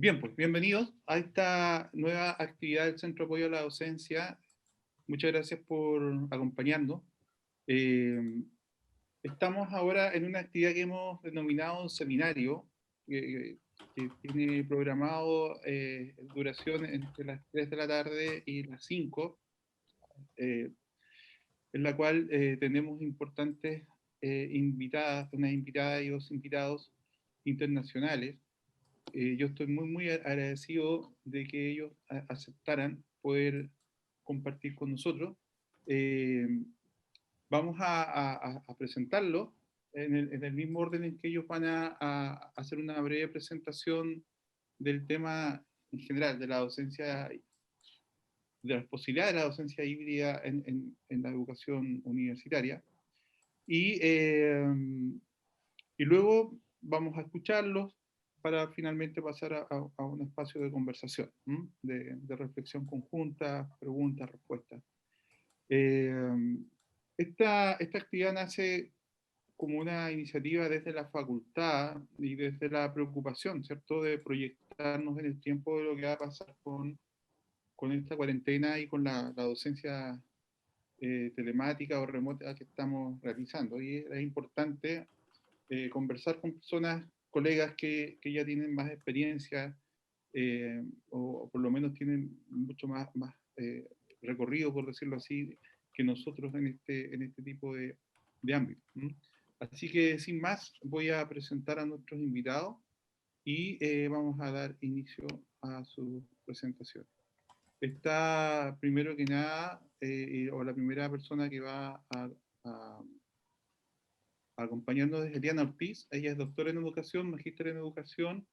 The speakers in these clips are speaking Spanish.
Bien, pues bienvenidos a esta nueva actividad del Centro de Apoyo a la Docencia. Muchas gracias por acompañarnos. Eh, Estamos ahora en una actividad que hemos denominado un seminario, que tiene programado duración entre las 3 de la tarde y las 5, eh, en la cual tenemos importantes invitadas, unas invitadas y dos invitados internacionales. Yo estoy muy agradecido de que ellos aceptaran poder compartir con nosotros. Eh, Vamos a presentarlo en el mismo orden en que ellos van a hacer una breve presentación del tema en general, de la docencia, de las posibilidades de la docencia híbrida en la educación universitaria. Y, eh, y luego vamos a escucharlos para finalmente pasar a un espacio de conversación, de reflexión conjunta, preguntas, respuestas. Eh, esta actividad nace como una iniciativa desde la facultad y desde la preocupación, ¿cierto?, de proyectarnos en el tiempo de lo que va a pasar con esta cuarentena y con la docencia telemática o remota que estamos realizando. Y es importante conversar con personas, colegas que ya tienen más experiencia o por lo menos tienen mucho más recorrido, por decirlo así, que nosotros en este tipo de ámbito. Así que sin más, voy a presentar a nuestros invitados y vamos a dar inicio a su presentación. Está primero que nada, o la primera persona que va a acompañarnos es Eliana Ortiz. Ella es doctora en educación, magíster en educación,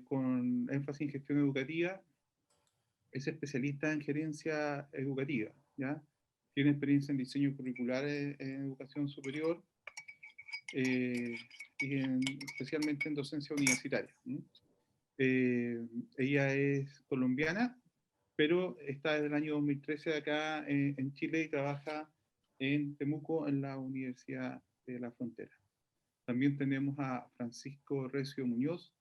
con énfasis en gestión educativa. Es especialista en gerencia educativa, ¿ya? Tiene experiencia en diseño curricular en educación superior eh, y especialmente en docencia universitaria. Ella es colombiana, pero está desde el año 2013 acá en Chile y trabaja en Temuco, en la Universidad de la Frontera. También tenemos a Francisco Recio Muñoz,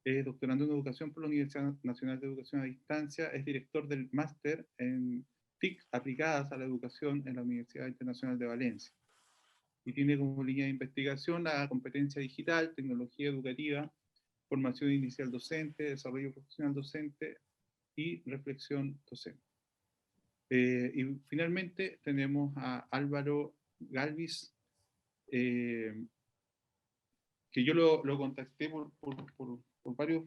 es doctorando en educación por la Universidad Nacional de Educación a Distancia, es director del máster en TIC aplicadas a la educación en la Universidad Internacional de Valencia. Y tiene como línea de investigación la competencia digital, tecnología educativa, formación inicial docente, desarrollo profesional docente y reflexión docente. Y finalmente tenemos a Álvaro Galvis, que yo lo contacté por varios,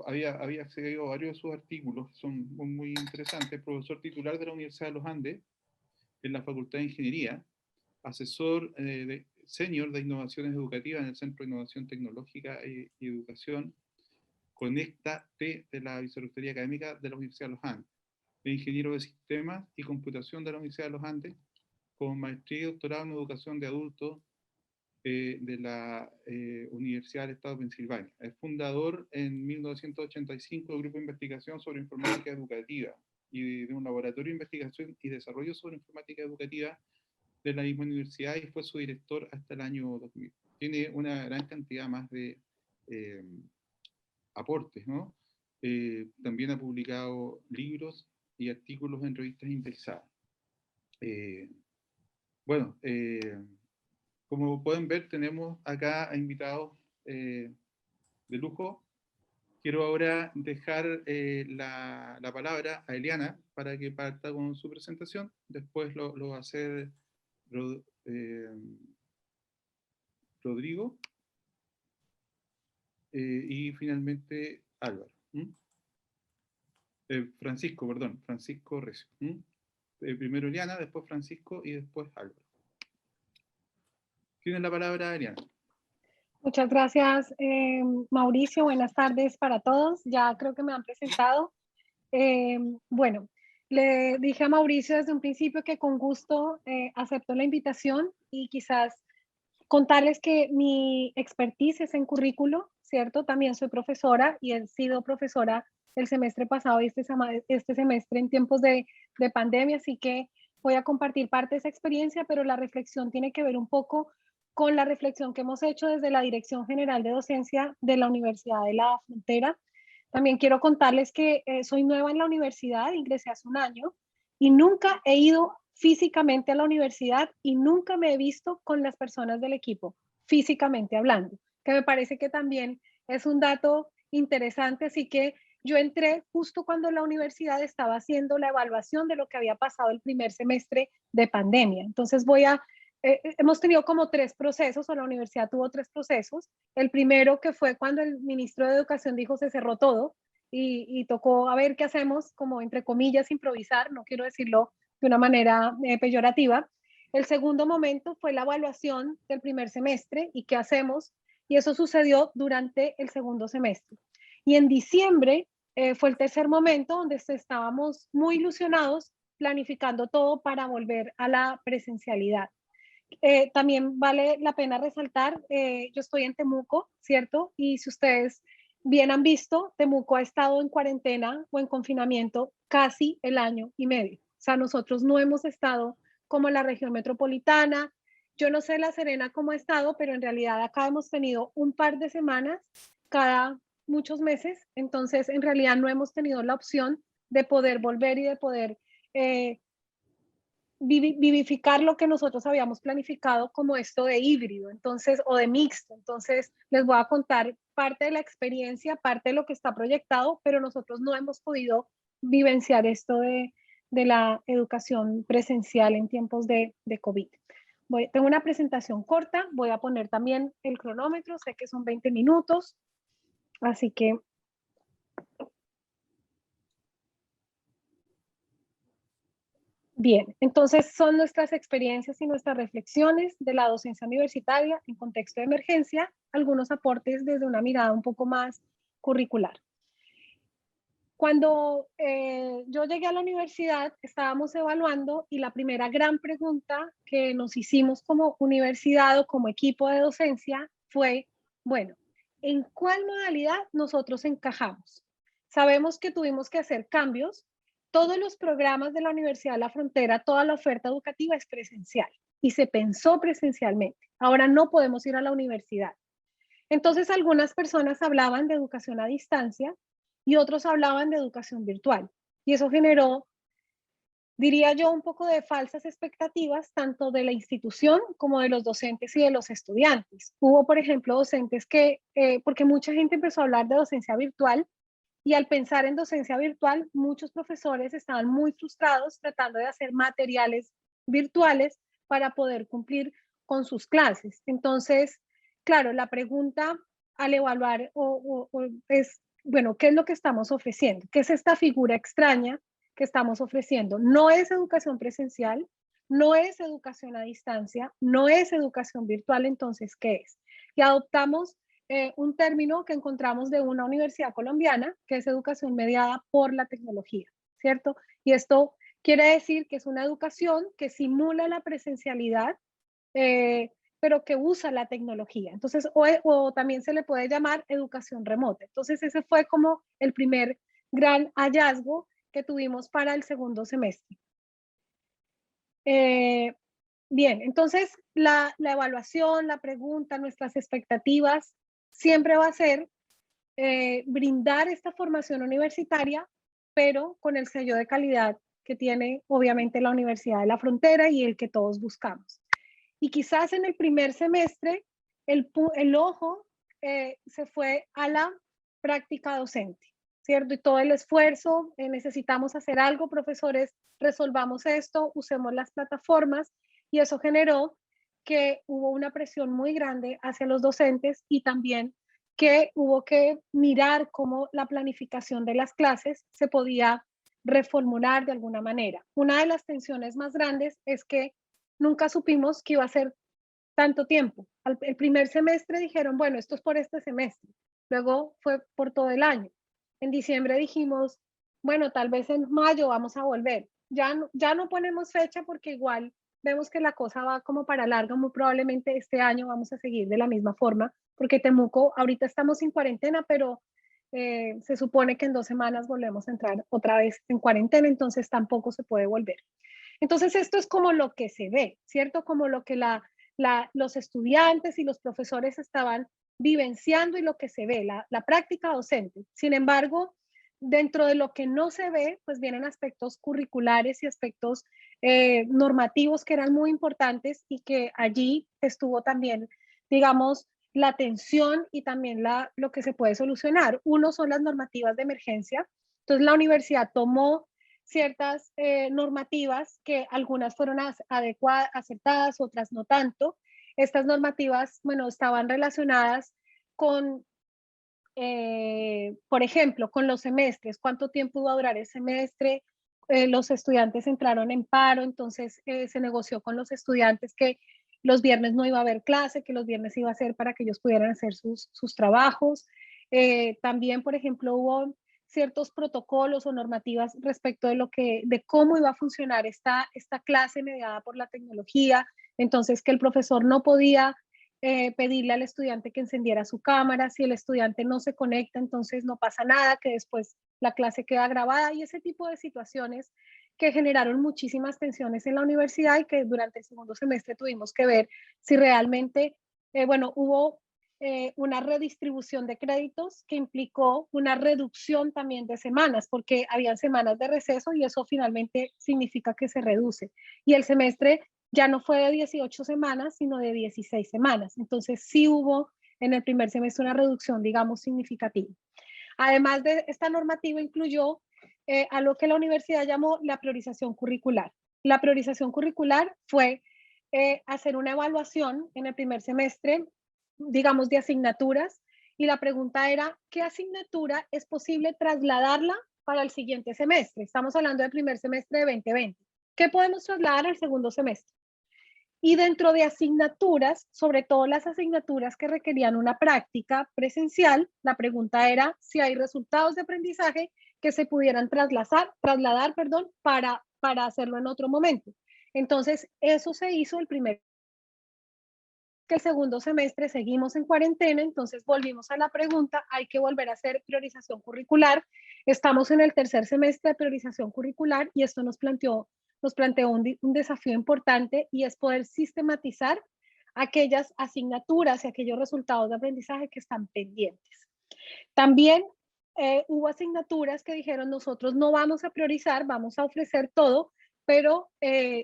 había accedido a varios de sus artículos, son muy interesantes, profesor titular de la Universidad de los Andes, en la Facultad de Ingeniería, asesor senior de innovaciones educativas en el Centro de Innovación Tecnológica y Educación, Conecta-T de la Vicerrectoría Académica de la Universidad de los Andes, de ingeniero de sistemas y computación de la Universidad de los Andes, con maestría y doctorado en educación de adultos de la Universidad del Estado de Pensilvania. Es fundador en 1985 del Grupo de Investigación sobre Informática Educativa y de un laboratorio de investigación y desarrollo sobre informática educativa de la misma universidad y fue su director hasta el año 2000. Tiene una gran cantidad más de eh, aportes, ¿no? También ha publicado libros y artículos en revistas indexadas. Eh, bueno, como pueden ver, tenemos acá a invitados de lujo. Quiero ahora dejar la palabra a Eliana para que parta con su presentación. Después lo va a hacer eh, Rodrigo y finalmente Álvaro. Francisco, perdón, Francisco Recio. Primero Eliana, después Francisco y después Álvaro. Tienen la palabra Eliana. Muchas gracias, Mauricio. Buenas tardes para todos. Ya creo que me han presentado. Bueno, le dije a Mauricio desde un principio que con gusto acepto la invitación y quizás contarles que mi expertise es en currículo, ¿cierto? También soy profesora y he sido profesora el semestre pasado y este semestre en tiempos de pandemia, así que voy a compartir parte de esa experiencia, pero la reflexión tiene que ver un poco con la reflexión que hemos hecho desde la Dirección General de Docencia de la Universidad de la Frontera. También quiero contarles que soy nueva en la universidad, ingresé hace un año y nunca he ido físicamente a la universidad y nunca me he visto con las personas del equipo, físicamente hablando, que me parece que también es un dato interesante. Así que yo entré justo cuando la universidad estaba haciendo la evaluación de lo que había pasado el primer semestre de pandemia. Entonces hemos tenido como 3 procesos, o la universidad tuvo 3 procesos. El primero, que fue cuando el ministro de Educación dijo se cerró todo y tocó a ver qué hacemos, como entre comillas, improvisar, no quiero decirlo de una manera peyorativa. El segundo momento fue la evaluación del primer semestre y qué hacemos, y eso sucedió durante el segundo semestre. Y en diciembre fue el tercer momento donde estábamos muy ilusionados planificando todo para volver a la presencialidad. También vale la pena resaltar, yo estoy en Temuco, ¿cierto? Y si ustedes bien han visto, Temuco ha estado en cuarentena o en confinamiento casi el año y medio. O sea, nosotros no hemos estado como la región metropolitana. Yo no sé La Serena cómo ha estado, pero en realidad acá hemos tenido un par de semanas cada muchos meses. Entonces, en realidad no hemos tenido la opción de poder volver y de poder vivificar lo que nosotros habíamos planificado como esto de híbrido, entonces, o de mixto. Entonces, les voy a contar parte de la experiencia, parte de lo que está proyectado, pero nosotros no hemos podido vivenciar esto de la educación presencial en tiempos de COVID. Tengo una presentación corta, voy a poner también el cronómetro, sé que son 20 minutos, así que bien, entonces son nuestras experiencias y nuestras reflexiones de la docencia universitaria en contexto de emergencia, algunos aportes desde una mirada un poco más curricular. Cuando yo llegué a la universidad, estábamos evaluando y la primera gran pregunta que nos hicimos como universidad o como equipo de docencia fue, bueno, ¿en cuál modalidad nosotros encajamos? Sabemos que tuvimos que hacer cambios. Todos los programas de la Universidad de la Frontera, toda la oferta educativa es presencial y se pensó presencialmente. Ahora no podemos ir a la universidad. Entonces, algunas personas hablaban de educación a distancia y otros hablaban de educación virtual. Y eso generó, diría yo, un poco de falsas expectativas, tanto de la institución como de los docentes y de los estudiantes. Hubo, por ejemplo, docentes que, porque mucha gente empezó a hablar de docencia virtual, y al pensar en docencia virtual, muchos profesores estaban muy frustrados tratando de hacer materiales virtuales para poder cumplir con sus clases. Entonces, claro, la pregunta al evaluar es, bueno, ¿qué es lo que estamos ofreciendo? ¿Qué es esta figura extraña que estamos ofreciendo? No es educación presencial, no es educación a distancia, no es educación virtual. Entonces, ¿qué es? Y adoptamos un término que encontramos de una universidad colombiana, que es educación mediada por la tecnología, ¿cierto? Y esto quiere decir que es una educación que simula la presencialidad, pero que usa la tecnología. Entonces, o también se le puede llamar educación remota. Entonces, ese fue como el primer gran hallazgo que tuvimos para el segundo semestre. Bien, entonces la evaluación, la pregunta, nuestras expectativas siempre va a ser brindar esta formación universitaria, pero con el sello de calidad que tiene obviamente la Universidad de la Frontera y el que todos buscamos. Y quizás en el primer semestre el ojo se fue a la práctica docente, ¿cierto? Y todo el esfuerzo, necesitamos hacer algo, profesores, resolvamos esto, usemos las plataformas, y eso generó que hubo una presión muy grande hacia los docentes y también que hubo que mirar cómo la planificación de las clases se podía reformular de alguna manera. Una de las tensiones más grandes es que nunca supimos que iba a ser tanto tiempo. El primer semestre dijeron, bueno, esto es por este semestre. Luego fue por todo el año. En diciembre dijimos, bueno, tal vez en mayo vamos a volver. Ya no ponemos fecha porque igual vemos que la cosa va como para larga. Muy probablemente este año vamos a seguir de la misma forma, porque Temuco, ahorita estamos en cuarentena, pero se supone que en 2 semanas volvemos a entrar otra vez en cuarentena, entonces tampoco se puede volver. Entonces esto es como lo que se ve, ¿cierto? Como lo que la los estudiantes y los profesores estaban vivenciando y lo que se ve, la práctica docente. Sin embargo, dentro de lo que no se ve, pues vienen aspectos curriculares y aspectos normativos que eran muy importantes y que allí estuvo también, digamos, la atención y también lo que se puede solucionar. Uno son las normativas de emergencia. Entonces la universidad tomó ciertas normativas que algunas fueron adecuadas, aceptadas, otras no tanto. Estas normativas, bueno, estaban relacionadas con, por ejemplo, con los semestres, cuánto tiempo iba a durar el semestre. Los estudiantes entraron en paro, entonces se negoció con los estudiantes que los viernes no iba a haber clase, que los viernes iba a ser para que ellos pudieran hacer sus trabajos. También, por ejemplo, hubo ciertos protocolos o normativas respecto de cómo iba a funcionar esta clase mediada por la tecnología. Entonces, que el profesor no podía pedirle al estudiante que encendiera su cámara. Si el estudiante no se conecta, entonces no pasa nada, que después la clase queda grabada, y ese tipo de situaciones que generaron muchísimas tensiones en la universidad y que durante el segundo semestre tuvimos que ver si realmente, bueno, hubo una redistribución de créditos que implicó una reducción también de semanas, porque habían semanas de receso y eso finalmente significa que se reduce. Y el semestre ya no fue de 18 semanas, sino de 16 semanas. Entonces sí hubo en el primer semestre una reducción, digamos, significativa. Además de esta normativa incluyó a lo que la universidad llamó la priorización curricular. La priorización curricular fue hacer una evaluación en el primer semestre, digamos, de asignaturas, y la pregunta era, ¿qué asignatura es posible trasladarla para el siguiente semestre? Estamos hablando del primer semestre de 2020. ¿Qué podemos trasladar al segundo semestre? Y dentro de asignaturas, sobre todo las asignaturas que requerían una práctica presencial, la pregunta era si hay resultados de aprendizaje que se pudieran trasladar, para hacerlo en otro momento. Entonces, eso se hizo el primer. Que el segundo semestre seguimos en cuarentena, entonces volvimos a la pregunta, hay que volver a hacer priorización curricular. Estamos en el tercer semestre de priorización curricular y esto nos planteó un desafío importante, y es poder sistematizar aquellas asignaturas y aquellos resultados de aprendizaje que están pendientes. También hubo asignaturas que dijeron, nosotros no vamos a priorizar, vamos a ofrecer todo, pero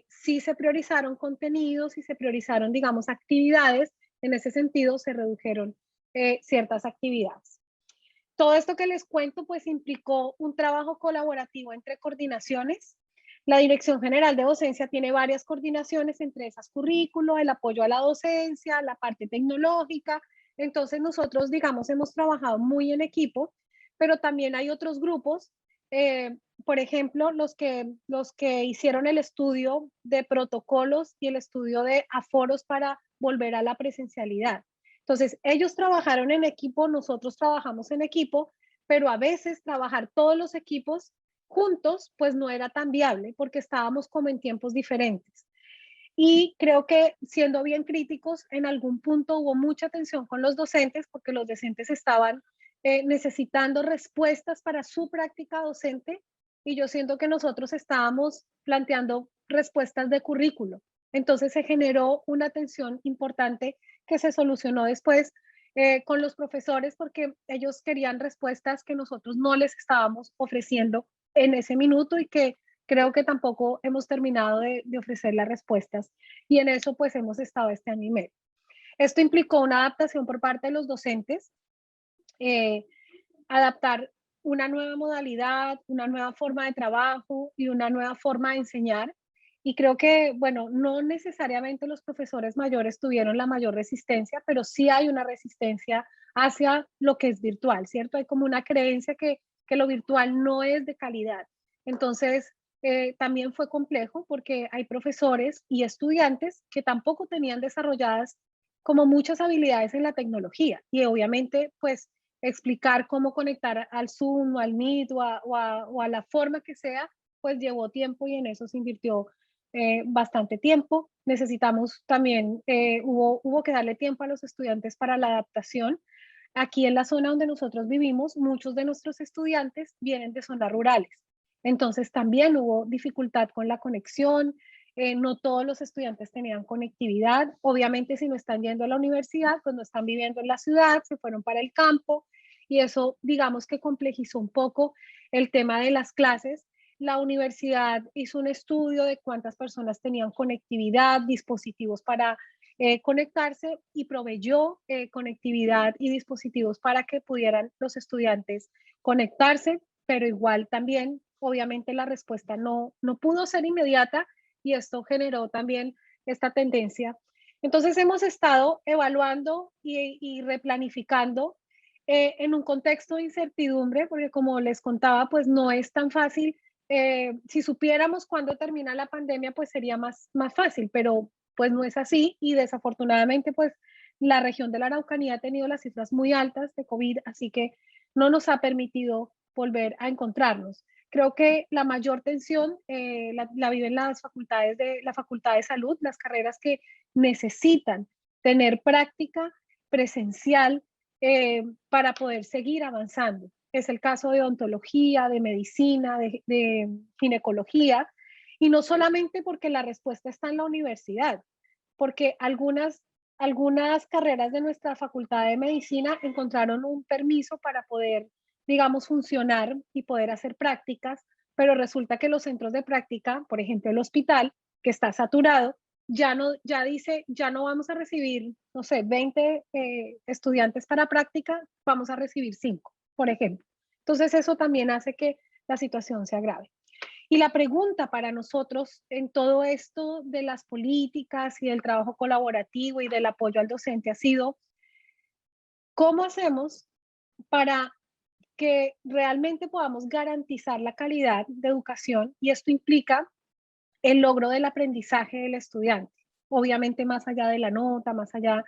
sí se priorizaron contenidos y se priorizaron, digamos, actividades. En ese sentido, se redujeron ciertas actividades. Todo esto que les cuento, pues implicó un trabajo colaborativo entre coordinaciones. La Dirección General de Docencia tiene varias coordinaciones, entre esas currículo, el apoyo a la docencia, la parte tecnológica. Entonces nosotros, digamos, hemos trabajado muy en equipo, pero también hay otros grupos, por ejemplo, los que hicieron el estudio de protocolos y el estudio de aforos para volver a la presencialidad. Entonces, ellos trabajaron en equipo, nosotros trabajamos en equipo, pero a veces trabajar todos los equipos juntos, pues no era tan viable porque estábamos como en tiempos diferentes. Y creo que, siendo bien críticos, en algún punto hubo mucha tensión con los docentes porque los docentes estaban necesitando respuestas para su práctica docente, y yo siento que nosotros estábamos planteando respuestas de currículo. Entonces se generó una tensión importante que se solucionó después con los profesores, porque ellos querían respuestas que nosotros no les estábamos ofreciendo en ese minuto, y que creo que tampoco hemos terminado de ofrecer las respuestas. Y en eso pues hemos estado este año y medio. Esto implicó una adaptación por parte de los docentes, eh, adaptar una nueva modalidad, una nueva forma de trabajo y una nueva forma de enseñar. Y creo que, bueno, no necesariamente los profesores mayores tuvieron la mayor resistencia, pero sí hay una resistencia hacia lo que es virtual, ¿cierto? Hay como una creencia que lo virtual no es de calidad. Entonces, también fue complejo porque hay profesores y estudiantes que tampoco tenían desarrolladas como muchas habilidades en la tecnología, y obviamente, pues, explicar cómo conectar al Zoom o al Meet o a la forma que sea, pues llevó tiempo, y en eso se invirtió bastante tiempo. Necesitamos también, hubo que darle tiempo a los estudiantes para la adaptación. Aquí en la zona donde nosotros vivimos, muchos de nuestros estudiantes vienen de zonas rurales. Entonces también hubo dificultad con la conexión. no todos los estudiantes tenían conectividad. Obviamente, si no están yendo a la universidad, pues no están viviendo en la ciudad, se fueron para el campo y eso, digamos que complejizó un poco el tema de las clases. La universidad hizo un estudio de cuántas personas tenían conectividad, dispositivos para conectarse y proveyó conectividad y dispositivos para que pudieran los estudiantes conectarse, pero igual también, obviamente, la respuesta no pudo ser inmediata y esto generó también esta tendencia. Entonces hemos estado evaluando y replanificando en un contexto de incertidumbre, porque como les contaba, pues no es tan fácil. Si supiéramos cuándo termina la pandemia, pues sería más fácil, pero pues no es así y desafortunadamente pues la región de la Araucanía ha tenido las cifras muy altas de COVID, así que no nos ha permitido volver a encontrarnos. Creo que la mayor tensión la viven las facultades de la Facultad de Salud, las carreras que necesitan tener práctica presencial para poder seguir avanzando. Es el caso de odontología, de medicina, de ginecología, y no solamente porque la respuesta está en la universidad, porque algunas carreras de nuestra facultad de medicina encontraron un permiso para poder, digamos, funcionar y poder hacer prácticas, pero resulta que los centros de práctica, por ejemplo, el hospital, que está saturado, ya dice, ya no vamos a recibir, no sé, 20 estudiantes para práctica, vamos a recibir 5, por ejemplo. Entonces eso también hace que la situación se agrave. Y la pregunta para nosotros en todo esto de las políticas y del trabajo colaborativo y del apoyo al docente ha sido, ¿cómo hacemos para que realmente podamos garantizar la calidad de educación? Y esto implica el logro del aprendizaje del estudiante, obviamente más allá de la nota, más allá.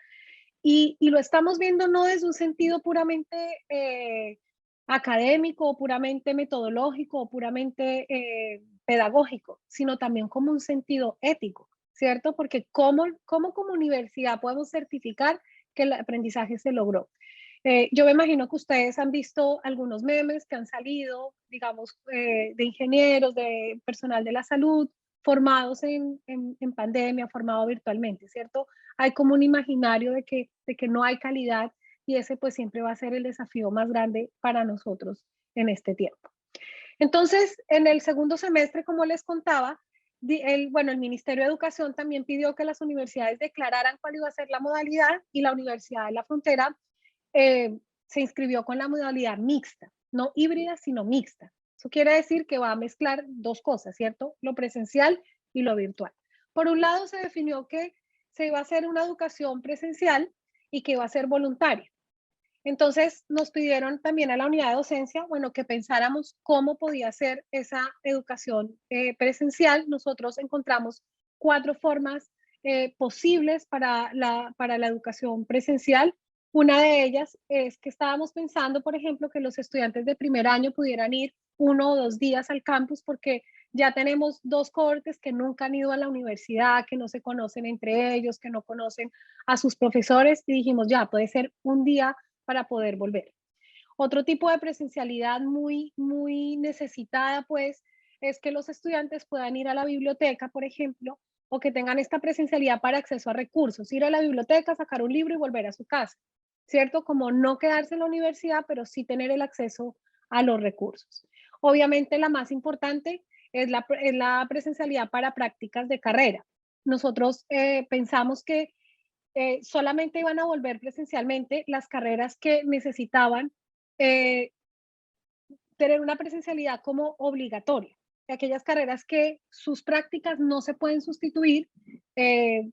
Y lo estamos viendo no desde un sentido puramente académico o puramente metodológico o puramente pedagógico, sino también como un sentido ético, ¿cierto? Porque ¿cómo como universidad podemos certificar que el aprendizaje se logró? Yo me imagino que ustedes han visto algunos memes que han salido, digamos, de ingenieros, de personal de la salud, formados en pandemia, formados virtualmente, ¿cierto? Hay como un imaginario de que no hay calidad y ese pues siempre va a ser el desafío más grande para nosotros en este tiempo. Entonces, en el segundo semestre, como les contaba, el Ministerio de Educación también pidió que las universidades declararan cuál iba a ser la modalidad y la Universidad de la Frontera se inscribió con la modalidad mixta, no híbrida, sino mixta. Eso quiere decir que va a mezclar dos cosas, ¿cierto? Lo presencial y lo virtual. Por un lado, se definió que se iba a hacer una educación presencial y que iba a ser voluntaria. Entonces, nos pidieron también a la unidad de docencia, bueno, que pensáramos cómo podía ser esa educación presencial. Nosotros encontramos 4 formas posibles para la educación presencial. Una de ellas es que estábamos pensando, por ejemplo, que los estudiantes de primer año pudieran ir 1 o 2 días al campus porque ya tenemos 2 cohortes que nunca han ido a la universidad, que no se conocen entre ellos, que no conocen a sus profesores y dijimos, ya, puede ser un día para poder volver. Otro tipo de presencialidad muy necesitada, pues, es que los estudiantes puedan ir a la biblioteca, por ejemplo, o que tengan esta presencialidad para acceso a recursos, ir a la biblioteca, sacar un libro y volver a su casa, ¿cierto? Como no quedarse en la universidad, pero sí tener el acceso a los recursos. Obviamente la más importante es la presencialidad para prácticas de carrera. Nosotros pensamos que solamente iban a volver presencialmente las carreras que necesitaban eh, tener una presencialidad como obligatoria. Aquellas carreras que sus prácticas no se pueden sustituir eh,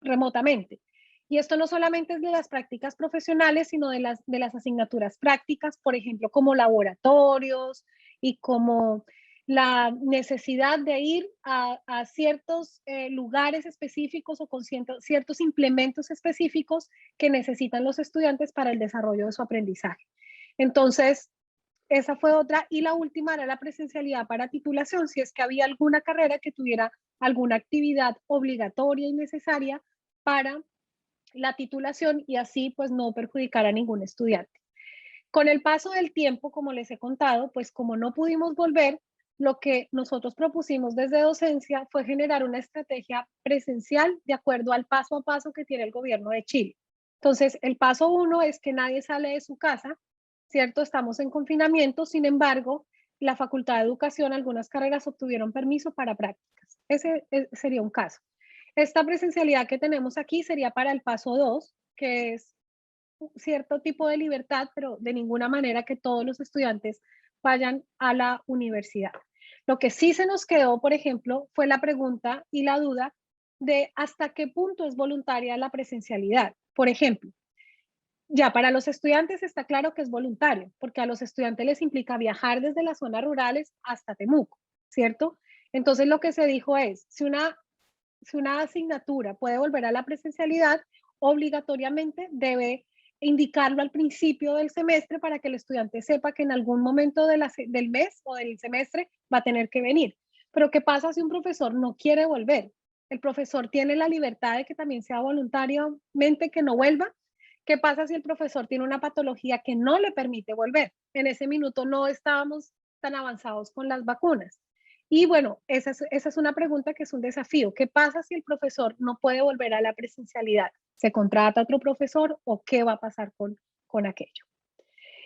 remotamente. Y esto no solamente es de las prácticas profesionales, sino de las asignaturas prácticas, por ejemplo, como laboratorios y como la necesidad de ir a ciertos lugares específicos o con ciertos implementos específicos que necesitan los estudiantes para el desarrollo de su aprendizaje. Entonces, esa fue otra. Y la última era la presencialidad para titulación, si es que había alguna carrera que tuviera alguna actividad obligatoria y necesaria para la titulación y así pues no perjudicar a ningún estudiante. Con el paso del tiempo, como les he contado, pues como no pudimos volver, lo que nosotros propusimos desde docencia fue generar una estrategia presencial de acuerdo al paso a paso que tiene el gobierno de Chile. Entonces, el paso 1 es que nadie sale de su casa, ¿cierto? Estamos en confinamiento, sin embargo, la Facultad de Educación, algunas carreras obtuvieron permiso para prácticas. Ese sería un caso. Esta presencialidad que tenemos aquí sería para el paso 2, que es cierto tipo de libertad, pero de ninguna manera que todos los estudiantes vayan a la universidad. Lo que sí se nos quedó, por ejemplo, fue la pregunta y la duda de hasta qué punto es voluntaria la presencialidad. Por ejemplo, ya para los estudiantes está claro que es voluntario, porque a los estudiantes les implica viajar desde las zonas rurales hasta Temuco, ¿cierto? Entonces lo que se dijo es, si una asignatura puede volver a la presencialidad, obligatoriamente debe indicarlo al principio del semestre para que el estudiante sepa que en algún momento del mes o del semestre va a tener que venir. Pero ¿qué pasa si un profesor no quiere volver? El profesor tiene la libertad de que también sea voluntariamente que no vuelva. ¿Qué pasa si el profesor tiene una patología que no le permite volver? En ese minuto no estábamos tan avanzados con las vacunas. Y bueno, esa es una pregunta que es un desafío. ¿Qué pasa si el profesor no puede volver a la presencialidad? ¿Se contrata otro profesor o qué va a pasar con aquello?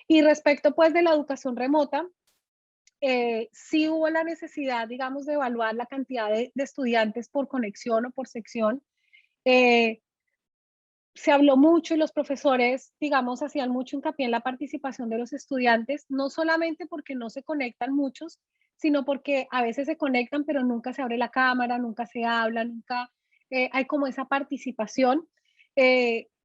Y respecto pues de la educación remota, sí hubo la necesidad, digamos, de evaluar la cantidad de estudiantes por conexión o por sección. Eh, Se habló mucho y los profesores, digamos, hacían mucho hincapié en la participación de los estudiantes, no solamente porque no se conectan muchos, sino porque a veces se conectan, pero nunca se abre la cámara, nunca se habla, nunca hay como esa participación.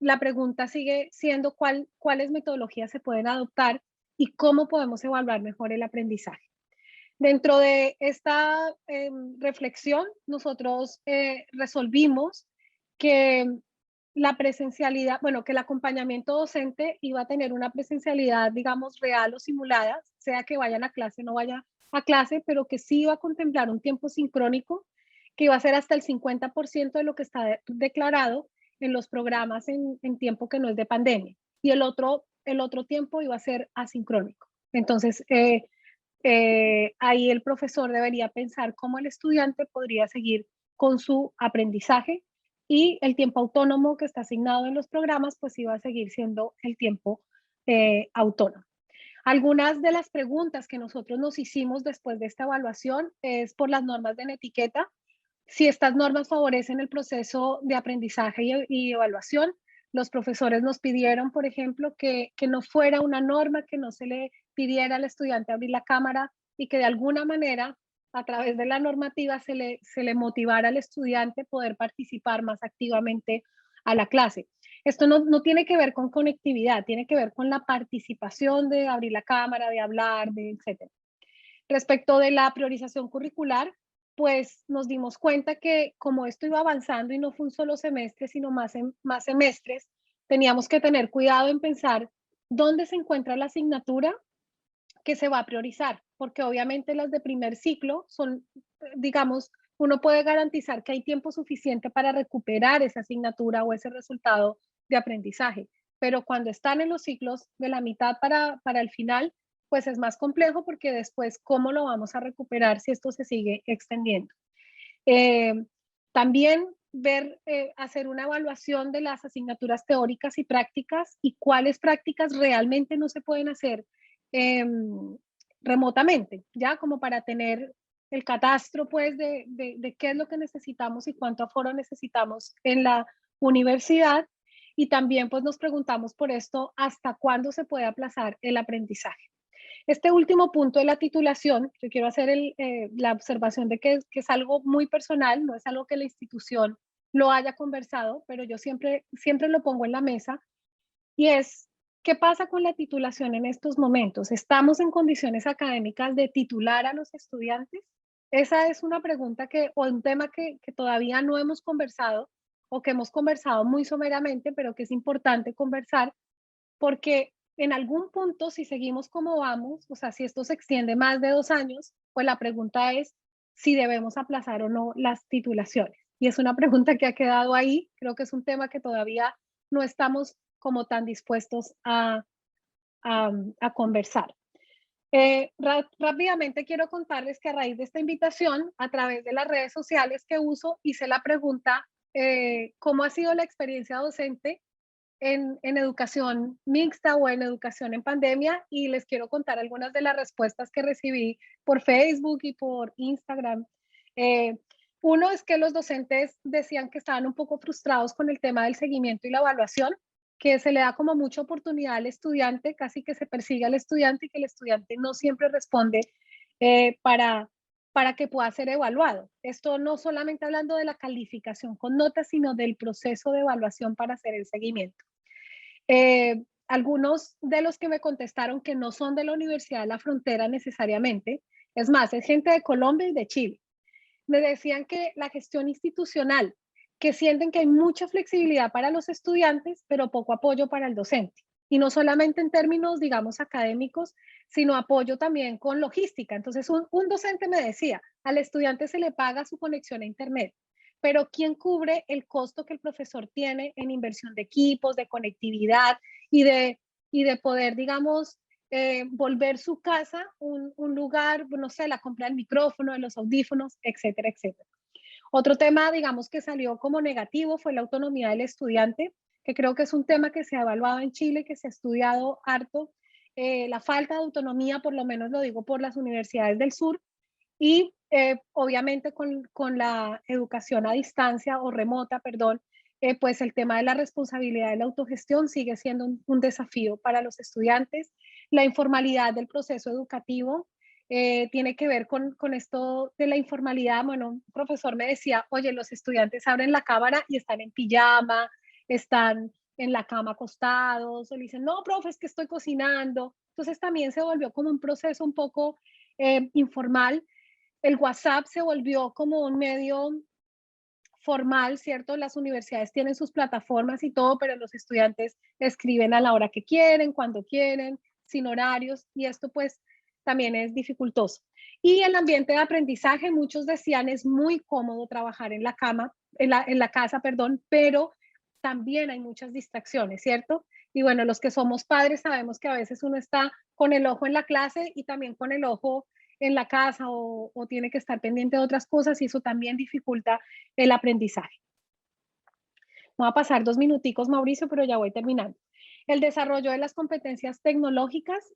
La pregunta sigue siendo cuáles metodologías se pueden adoptar y cómo podemos evaluar mejor el aprendizaje. Dentro de esta reflexión, nosotros resolvimos que la presencialidad, bueno, que el acompañamiento docente iba a tener una presencialidad, digamos, real o simulada, sea que vayan a clase o no vayan a clase, pero que sí iba a contemplar un tiempo sincrónico, que iba a ser hasta el 50% de lo que está declarado en los programas en tiempo que no es de pandemia. Y el otro tiempo iba a ser asincrónico. Entonces, ahí el profesor debería pensar cómo el estudiante podría seguir con su aprendizaje y el tiempo autónomo que está asignado en los programas, pues iba a seguir siendo el tiempo autónomo. Algunas de las preguntas que nosotros nos hicimos después de esta evaluación es por las normas de etiqueta, si estas normas favorecen el proceso de aprendizaje y evaluación. Los profesores nos pidieron, por ejemplo, que no fuera una norma, que no se le pidiera al estudiante abrir la cámara y que de alguna manera, a través de la normativa, se le motivara al estudiante poder participar más activamente a la clase. Esto no tiene que ver con conectividad, tiene que ver con la participación de abrir la cámara, de hablar, de etcétera. Respecto de la priorización curricular, pues nos dimos cuenta que como esto iba avanzando y no fue un solo semestre, sino más semestres, teníamos que tener cuidado en pensar dónde se encuentra la asignatura que se va a priorizar, porque obviamente las de primer ciclo son, digamos, uno puede garantizar que hay tiempo suficiente para recuperar esa asignatura o ese resultado de aprendizaje, pero cuando están en los ciclos de la mitad para el final, pues es más complejo porque después, ¿cómo lo vamos a recuperar si esto se sigue extendiendo? Eh, También hacer una evaluación de las asignaturas teóricas y prácticas y cuáles prácticas realmente no se pueden hacer eh, remotamente, ya como para tener el catastro pues de qué es lo que necesitamos y cuánto aforo necesitamos en la universidad. Y también pues nos preguntamos por esto, ¿hasta cuándo se puede aplazar el aprendizaje? Este último punto de la titulación, yo quiero hacer la observación de que es algo muy personal, no es algo que la institución lo haya conversado, pero yo siempre lo pongo en la mesa, y es, ¿qué pasa con la titulación en estos momentos? ¿Estamos en condiciones académicas de titular a los estudiantes? Esa es una pregunta o un tema que todavía no hemos conversado o que hemos conversado muy someramente, pero que es importante conversar porque en algún punto, si seguimos como vamos, o sea, si esto se extiende más de 2 años, pues la pregunta es si debemos aplazar o no las titulaciones. Y es una pregunta que ha quedado ahí. Creo que es un tema que todavía no estamos como tan dispuestos a conversar. Rápidamente quiero contarles que a raíz de esta invitación, a través de las redes sociales que uso, hice la pregunta, ¿cómo ha sido la experiencia docente en educación mixta o en educación en pandemia? Y les quiero contar algunas de las respuestas que recibí por Facebook y por Instagram. Eh, Uno es que los docentes decían que estaban un poco frustrados con el tema del seguimiento y la evaluación, que se le da como mucha oportunidad al estudiante, casi que se persigue al estudiante y que el estudiante no siempre responde eh, para, para que pueda ser evaluado. Esto no solamente hablando de la calificación con notas, sino del proceso de evaluación para hacer el seguimiento. Algunos de los que me contestaron que no son de la Universidad de la Frontera necesariamente, es más, es gente de Colombia y de Chile, me decían que la gestión institucional, que sienten que hay mucha flexibilidad para los estudiantes, pero poco apoyo para el docente. Y no solamente en términos, digamos, académicos, sino apoyo también con logística. Entonces, un docente me decía, al estudiante se le paga su conexión a Internet, pero ¿quién cubre el costo que el profesor tiene en inversión de equipos, de conectividad y de poder, digamos, volver su casa un lugar, no sé, la compra del micrófono, de los audífonos, etcétera, etcétera? Otro tema, digamos, que salió como negativo fue la autonomía del estudiante, que creo que es un tema que se ha evaluado en Chile, que se ha estudiado harto. La falta de autonomía, por lo menos lo digo por las universidades del sur, y obviamente con la educación a distancia o remota, perdón, pues el tema de la responsabilidad de la autogestión sigue siendo un desafío para los estudiantes. La informalidad del proceso educativo tiene que ver con esto de la informalidad. Bueno, un profesor me decía, oye, los estudiantes abren la cámara y están en pijama, están en la cama acostados, o le dicen, no, profe, es que estoy cocinando. Entonces también se volvió como un proceso un poco informal. El WhatsApp se volvió como un medio formal, ¿cierto? Las universidades tienen sus plataformas y todo, pero los estudiantes escriben a la hora que quieren, cuando quieren, sin horarios, y esto pues también es dificultoso. Y el ambiente de aprendizaje, muchos decían, es muy cómodo trabajar en la cama, en la casa, perdón, pero también hay muchas distracciones, ¿cierto? Y bueno, los que somos padres sabemos que a veces uno está con el ojo en la clase y también con el ojo en la casa o tiene que estar pendiente de otras cosas y eso también dificulta el aprendizaje. Voy a pasar 2 minuticos, Mauricio, pero ya voy terminando. El desarrollo de las competencias tecnológicas,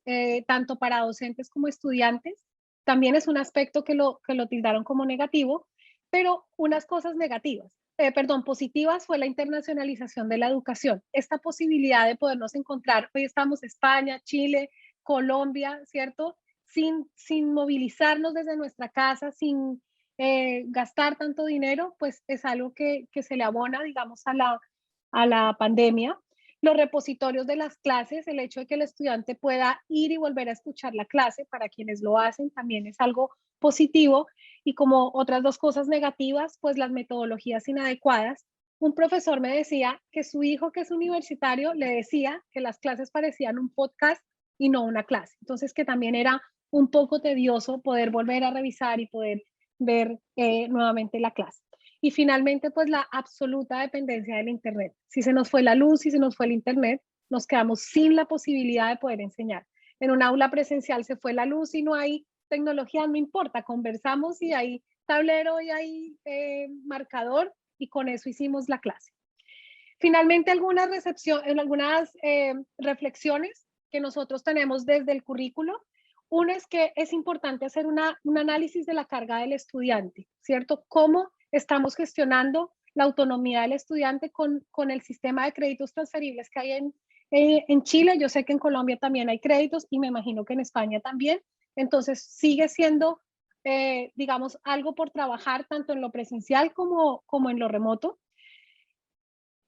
tanto para docentes como estudiantes, también es un aspecto que lo tildaron como negativo, pero unas cosas negativas, perdón, positivas fue la internacionalización de la educación. Esta posibilidad de podernos encontrar, hoy estamos España, Chile, Colombia, ¿cierto? Sin movilizarnos desde nuestra casa, sin gastar tanto dinero, pues es algo que se le abona, digamos, a la pandemia. Los repositorios de las clases, el hecho de que el estudiante pueda ir y volver a escuchar la clase, para quienes lo hacen, también es algo positivo. Y como otras dos cosas negativas, pues las metodologías inadecuadas. Un profesor me decía que su hijo, que es universitario, le decía que las clases parecían un podcast y no una clase. Entonces, que también era un poco tedioso poder volver a revisar y poder ver nuevamente la clase. Y finalmente, pues la absoluta dependencia del Internet. Si se nos fue la luz, si se nos fue el Internet, nos quedamos sin la posibilidad de poder enseñar. En un aula presencial se fue la luz y no hay tecnología, no importa, conversamos y hay tablero y hay marcador y con eso hicimos la clase. Finalmente, algunas reflexiones que nosotros tenemos desde el currículo. Una es que es importante hacer un análisis de la carga del estudiante, ¿cierto? ¿Cómo estamos gestionando la autonomía del estudiante con el sistema de créditos transferibles que hay en Chile? Yo sé que en Colombia también hay créditos y me imagino que en España también. Entonces, sigue siendo, digamos, algo por trabajar tanto en lo presencial como en lo remoto.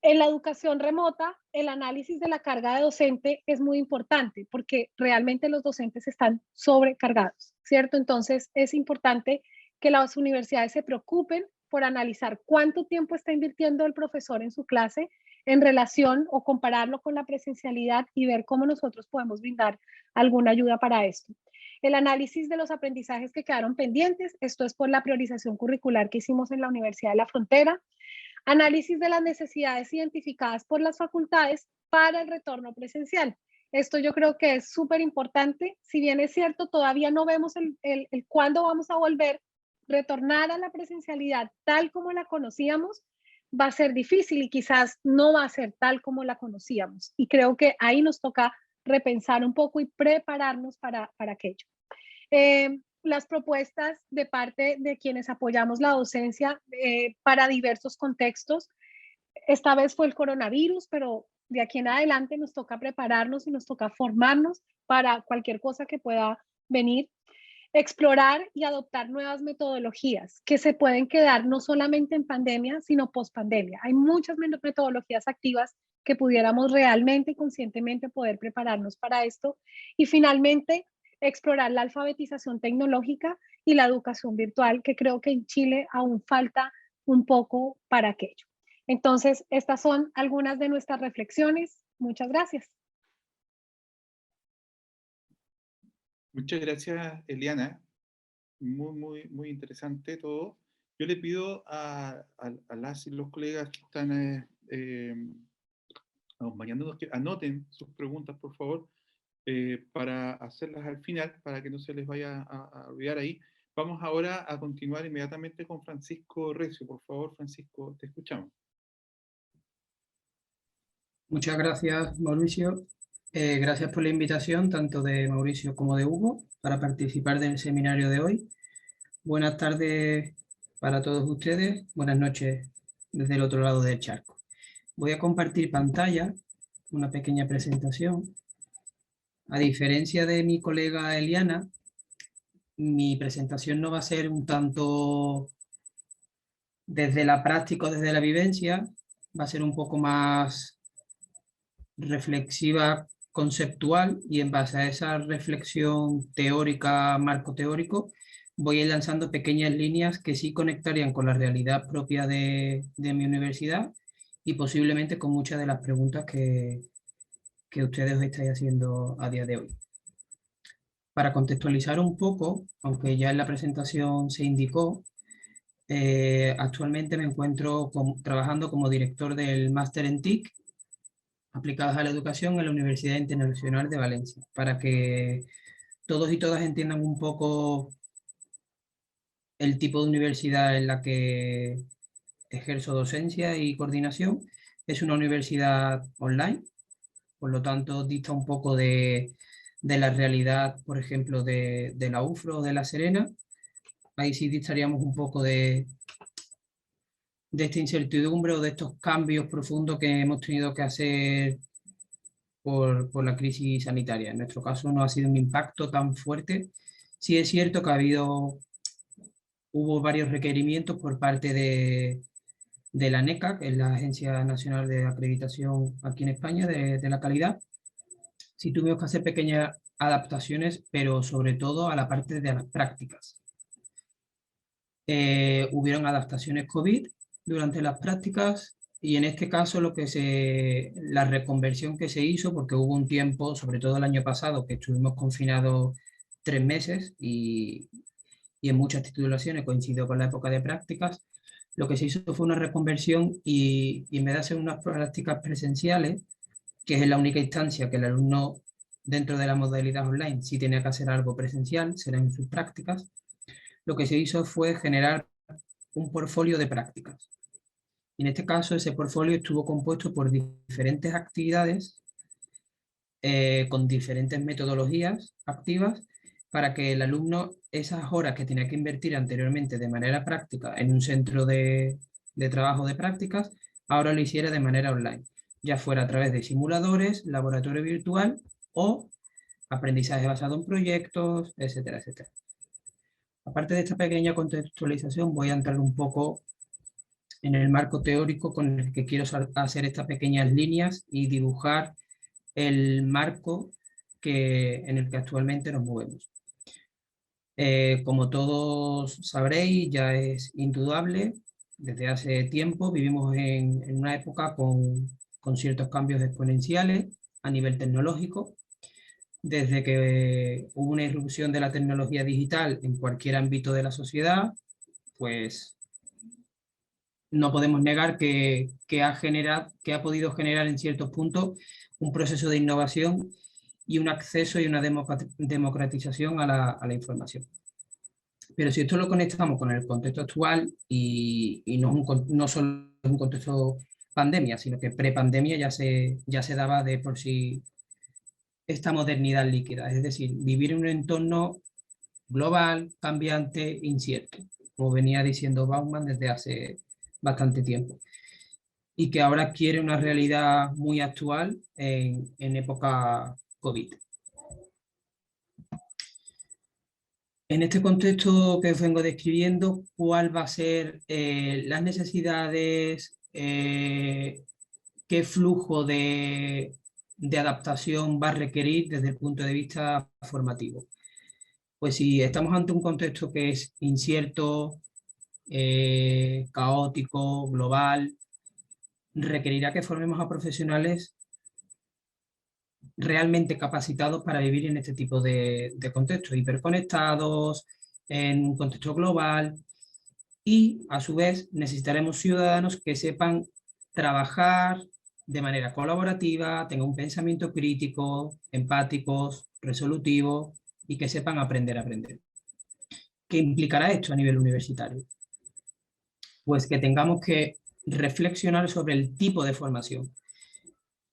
En la educación remota, el análisis de la carga de docente es muy importante porque realmente los docentes están sobrecargados, ¿cierto? Entonces es importante que las universidades se preocupen por analizar cuánto tiempo está invirtiendo el profesor en su clase en relación o compararlo con la presencialidad y ver cómo nosotros podemos brindar alguna ayuda para esto. El análisis de los aprendizajes que quedaron pendientes, esto es por la priorización curricular que hicimos en la Universidad de la Frontera. Análisis de las necesidades identificadas por las facultades para el retorno presencial. Esto yo creo que es súper importante. Si bien es cierto, todavía no vemos el cuándo vamos a volver, retornar a la presencialidad tal como la conocíamos va a ser difícil y quizás no va a ser tal como la conocíamos. Y creo que ahí nos toca repensar un poco y prepararnos para aquello. Las propuestas de parte de quienes apoyamos la docencia para diversos contextos. Esta vez fue el coronavirus, pero de aquí en adelante nos toca prepararnos y nos toca formarnos para cualquier cosa que pueda venir. Explorar y adoptar nuevas metodologías que se pueden quedar no solamente en pandemia, sino post pandemia. Hay muchas metodologías activas que pudiéramos realmente y conscientemente poder prepararnos para esto. Y finalmente, explorar la alfabetización tecnológica y la educación virtual, que creo que en Chile aún falta un poco para aquello. Entonces, estas son algunas de nuestras reflexiones. Muchas gracias. Muchas gracias, Eliana. Muy interesante todo. Yo le pido a las y los colegas que están acompañándonos que anoten sus preguntas, por favor, para hacerlas al final, para que no se les vaya a olvidar ahí. Vamos ahora a continuar inmediatamente con Francisco Recio. Por favor, Francisco, te escuchamos. Muchas gracias, Mauricio. Gracias por la invitación, tanto de Mauricio como de Hugo, para participar del seminario de hoy. Buenas tardes para todos ustedes, buenas noches desde el otro lado del charco. Voy a compartir pantalla, una pequeña presentación. A diferencia de mi colega Eliana, mi presentación no va a ser un tanto desde la práctica o desde la vivencia, va a ser un poco más reflexiva, conceptual, y en base a esa reflexión teórica, marco teórico, voy a ir lanzando pequeñas líneas que sí conectarían con la realidad propia de mi universidad y posiblemente con muchas de las preguntas que ustedes os estáis haciendo a día de hoy. Para contextualizar un poco, aunque ya en la presentación se indicó, actualmente me encuentro trabajando como director del máster en TIC, aplicadas a la educación en la Universidad Internacional de Valencia, para que todos y todas entiendan un poco el tipo de universidad en la que ejerzo docencia y coordinación. Es una universidad online, por lo tanto dista un poco de la realidad, por ejemplo, de la UFRO o de La Serena. Ahí sí distaríamos un poco de esta incertidumbre o de estos cambios profundos que hemos tenido que hacer por la crisis sanitaria. En nuestro caso no ha sido un impacto tan fuerte. Sí es cierto que hubo varios requerimientos por parte de la NECA, que es la Agencia Nacional de Acreditación aquí en España de la calidad. Sí tuvimos que hacer pequeñas adaptaciones, pero sobre todo a la parte de las prácticas. Hubieron adaptaciones COVID durante las prácticas y en este caso la reconversión que se hizo, porque hubo un tiempo, sobre todo el año pasado, que estuvimos confinados 3 meses y en muchas titulaciones coincidió con la época de prácticas, lo que se hizo fue una reconversión y en vez de hacer unas prácticas presenciales, que es la única instancia que el alumno dentro de la modalidad online sí tenía que hacer algo presencial, serán en sus prácticas, lo que se hizo fue generar un portfolio de prácticas. En este caso, ese portfolio estuvo compuesto por diferentes actividades con diferentes metodologías activas para que el alumno, esas horas que tenía que invertir anteriormente de manera práctica en un centro de trabajo de prácticas, ahora lo hiciera de manera online, ya fuera a través de simuladores, laboratorio virtual o aprendizaje basado en proyectos, etcétera, etcétera. Aparte de esta pequeña contextualización, voy a entrar un poco en el marco teórico con el que quiero hacer estas pequeñas líneas y dibujar el marco en el que actualmente nos movemos. Como todos sabréis, ya es indudable, desde hace tiempo vivimos en una época con ciertos cambios exponenciales a nivel tecnológico. Desde que hubo una irrupción de la tecnología digital en cualquier ámbito de la sociedad, pues no podemos negar que ha podido generar en ciertos puntos un proceso de innovación y un acceso y una democratización a la información. Pero si esto lo conectamos con el contexto actual y no solo es un contexto pandemia, sino que pre-pandemia ya se daba de por sí esta modernidad líquida, es decir, vivir en un entorno global, cambiante, incierto, como venía diciendo Bauman desde hace bastante tiempo, y que ahora quiere una realidad muy actual en época COVID. En este contexto que os vengo describiendo, ¿cuál va a ser las necesidades, qué flujo de adaptación va a requerir desde el punto de vista formativo? Pues si estamos ante un contexto que es incierto, caótico, global, requerirá que formemos a profesionales realmente capacitados para vivir en este tipo de contextos, hiperconectados, en un contexto global, y a su vez necesitaremos ciudadanos que sepan trabajar de manera colaborativa, tengan un pensamiento crítico, empáticos, resolutivo y que sepan aprender a aprender. ¿Qué implicará esto a nivel universitario? Pues que tengamos que reflexionar sobre el tipo de formación.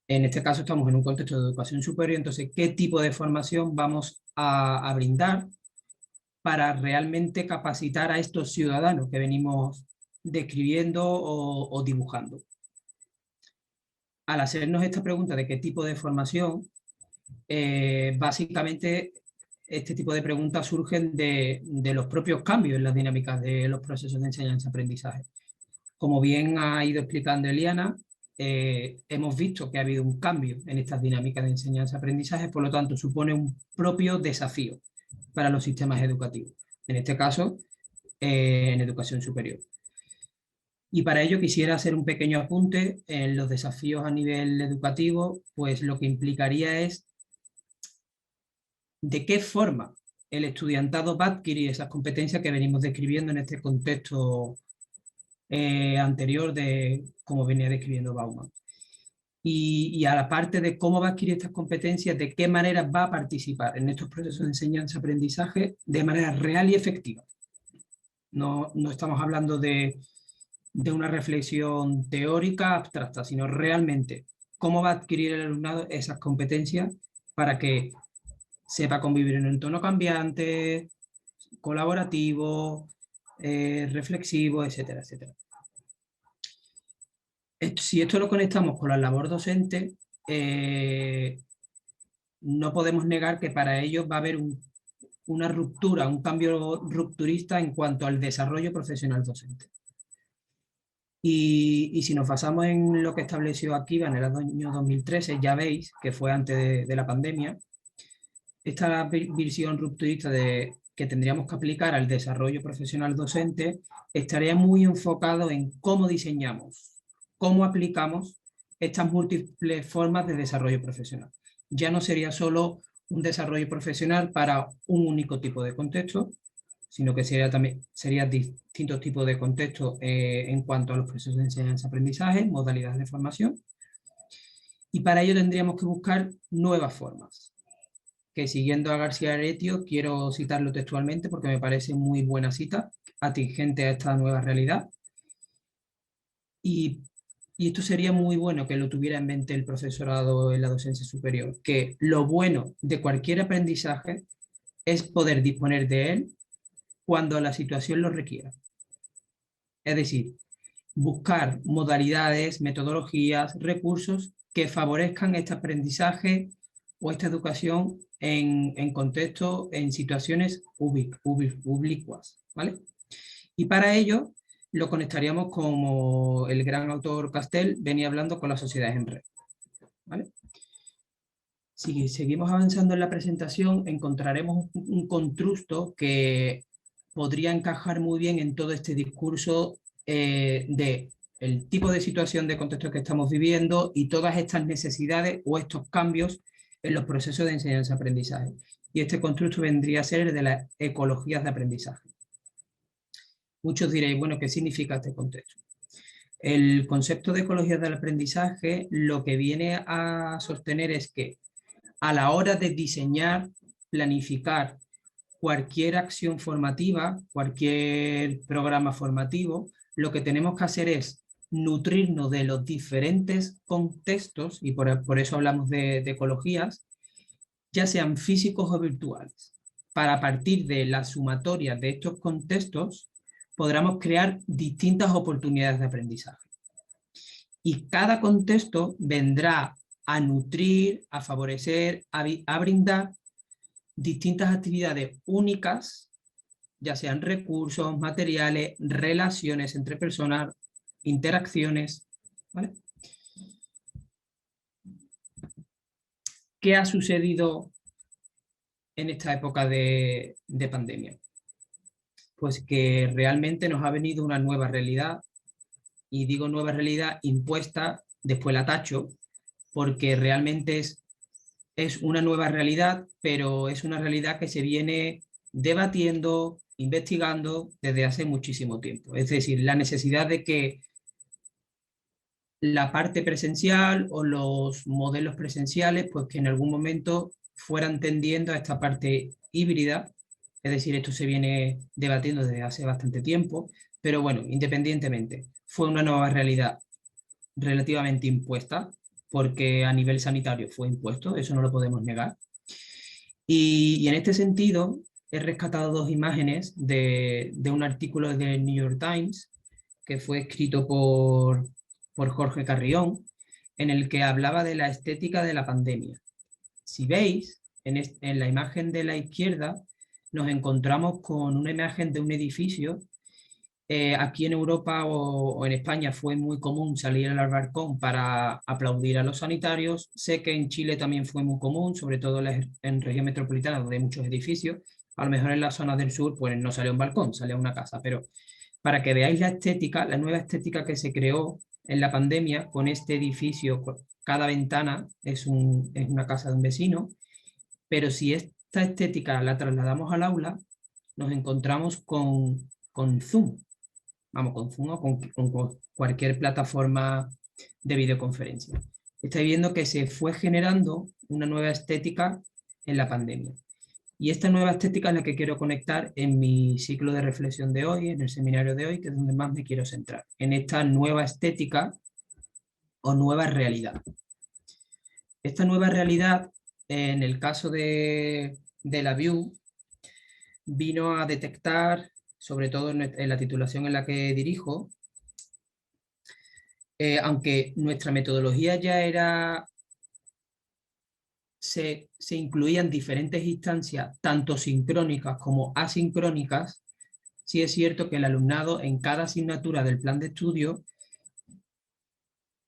En este caso estamos en un contexto de educación superior, entonces, ¿qué tipo de formación vamos a brindar para realmente capacitar a estos ciudadanos que venimos describiendo o dibujando? Al hacernos esta pregunta de qué tipo de formación, básicamente este tipo de preguntas surgen de los propios cambios en las dinámicas de los procesos de enseñanza-aprendizaje. Como bien ha ido explicando Eliana, hemos visto que ha habido un cambio en estas dinámicas de enseñanza-aprendizaje, por lo tanto supone un propio desafío para los sistemas educativos, en este caso en educación superior. Y para ello quisiera hacer un pequeño apunte en los desafíos a nivel educativo, pues lo que implicaría es de qué forma el estudiantado va a adquirir esas competencias que venimos describiendo en este contexto anterior de como venía describiendo Bauman. Y a la parte de cómo va a adquirir estas competencias, de qué manera va a participar en estos procesos de enseñanza-aprendizaje de manera real y efectiva. No estamos hablando de una reflexión teórica abstracta, sino realmente cómo va a adquirir el alumnado esas competencias para que sepa convivir en un entorno cambiante, colaborativo, reflexivo, etcétera, etcétera. Si esto lo conectamos con la labor docente, no podemos negar que para ello va a haber una ruptura, un cambio rupturista en cuanto al desarrollo profesional docente. Y si nos basamos en lo que estableció Akiba en el año 2013, ya veis que fue antes de la pandemia, esta visión rupturista que tendríamos que aplicar al desarrollo profesional docente estaría muy enfocado en cómo diseñamos, cómo aplicamos estas múltiples formas de desarrollo profesional. Ya no sería solo un desarrollo profesional para un único tipo de contexto, sino que sería distintos tipos de contextos en cuanto a los procesos de enseñanza-aprendizaje, modalidades de formación, y para ello tendríamos que buscar nuevas formas, que siguiendo a García Aretio, quiero citarlo textualmente porque me parece muy buena cita, atingente a esta nueva realidad, y esto sería muy bueno que lo tuviera en mente el profesorado en la docencia superior, que lo bueno de cualquier aprendizaje es poder disponer de él cuando la situación lo requiera. Es decir, buscar modalidades, metodologías, recursos que favorezcan este aprendizaje o esta educación en contextos, en situaciones ubicuas, ¿vale? Y para ello lo conectaríamos como el gran autor Castell venía hablando con las sociedades en red, ¿vale? Si seguimos avanzando en la presentación, encontraremos un constructo que podría encajar muy bien en todo este discurso de el tipo de situación de contexto que estamos viviendo y todas estas necesidades o estos cambios en los procesos de enseñanza-aprendizaje. Y este constructo vendría a ser el de las ecologías de aprendizaje. Muchos diréis, bueno, ¿qué significa este contexto? El concepto de ecologías del aprendizaje lo que viene a sostener es que a la hora de diseñar, planificar cualquier acción formativa, cualquier programa formativo, lo que tenemos que hacer es nutrirnos de los diferentes contextos, y por eso hablamos de ecologías, ya sean físicos o virtuales. Para a partir de la sumatoria de estos contextos, podamos crear distintas oportunidades de aprendizaje. Y cada contexto vendrá a nutrir, a favorecer, a brindar distintas actividades únicas, ya sean recursos, materiales, relaciones entre personas, interacciones, ¿vale? ¿Qué ha sucedido en esta época de pandemia? Pues que realmente nos ha venido una nueva realidad, y digo nueva realidad impuesta, después la tacho, porque realmente es una nueva realidad, pero es una realidad que se viene debatiendo, investigando desde hace muchísimo tiempo. Es decir, la necesidad de que la parte presencial o los modelos presenciales, pues que en algún momento fueran tendiendo a esta parte híbrida. Es decir, esto se viene debatiendo desde hace bastante tiempo, pero bueno, independientemente, fue una nueva realidad relativamente impuesta, porque a nivel sanitario fue impuesto, eso no lo podemos negar. Y en este sentido, he rescatado dos imágenes de un artículo del New York Times, que fue escrito por Jorge Carrión, en el que hablaba de la estética de la pandemia. Si veis, en la imagen de la izquierda, nos encontramos con una imagen de un edificio. Aquí en Europa o en España fue muy común salir al balcón para aplaudir a los sanitarios. Sé que en Chile también fue muy común, sobre todo en región metropolitana, donde hay muchos edificios. A lo mejor en las zonas del sur pues no salió un balcón, salió una casa. Pero para que veáis la estética, la nueva estética que se creó en la pandemia con este edificio, cada ventana es una casa de un vecino. Pero si esta estética la trasladamos al aula, nos encontramos con Zoom. Vamos, con Zoom o con cualquier plataforma de videoconferencia. Estáis viendo que se fue generando una nueva estética en la pandemia. Y esta nueva estética es la que quiero conectar en mi ciclo de reflexión de hoy, en el seminario de hoy, que es donde más me quiero centrar, en esta nueva estética o nueva realidad. Esta nueva realidad, en el caso de la Vue, vino a detectar, sobre todo en la titulación en la que dirijo, aunque nuestra metodología ya era, se incluían diferentes instancias, tanto sincrónicas como asincrónicas, sí es cierto que el alumnado en cada asignatura del plan de estudio,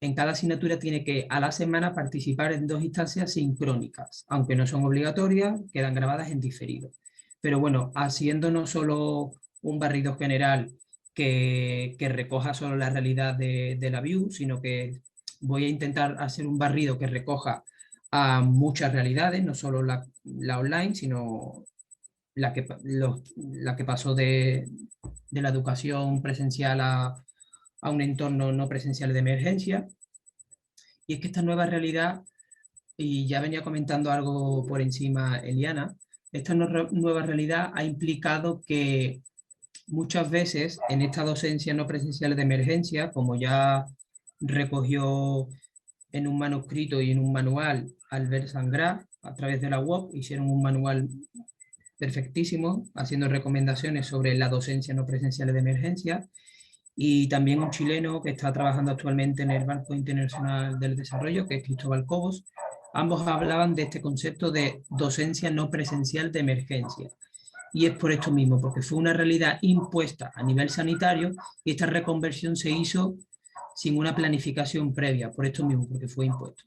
en cada asignatura tiene que a la semana participar en 2 instancias sincrónicas, aunque no son obligatorias, quedan grabadas en diferido. Pero bueno, haciendo no solo un barrido general que recoja solo la realidad de la Vue, sino que voy a intentar hacer un barrido que recoja a muchas realidades, no solo la online, sino la que pasó de la educación presencial a un entorno no presencial de emergencia. Y es que esta nueva realidad, y ya venía comentando algo por encima Eliana, esta nueva realidad ha implicado que muchas veces en esta docencia no presencial de emergencia, como ya recogió en un manuscrito y en un manual Albert Sangrá, a través de la UOC, hicieron un manual perfectísimo, haciendo recomendaciones sobre la docencia no presencial de emergencia, y también un chileno que está trabajando actualmente en el Banco Internacional del Desarrollo, que es Cristóbal Cobos. Ambos hablaban de este concepto de docencia no presencial de emergencia. Y es por esto mismo, porque fue una realidad impuesta a nivel sanitario y esta reconversión se hizo sin una planificación previa, por esto mismo, porque fue impuesto.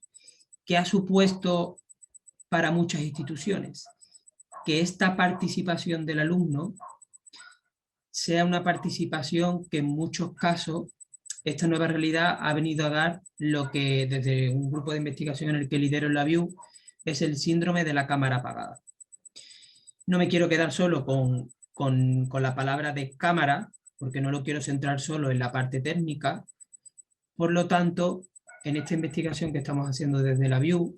¿Qué ha supuesto para muchas instituciones? Que esta participación del alumno sea una participación que en muchos casos esta nueva realidad ha venido a dar lo que desde un grupo de investigación en el que lidero en la Vue es el síndrome de la cámara apagada. No me quiero quedar solo con la palabra de cámara, porque no lo quiero centrar solo en la parte técnica. Por lo tanto, en esta investigación que estamos haciendo desde la Vue,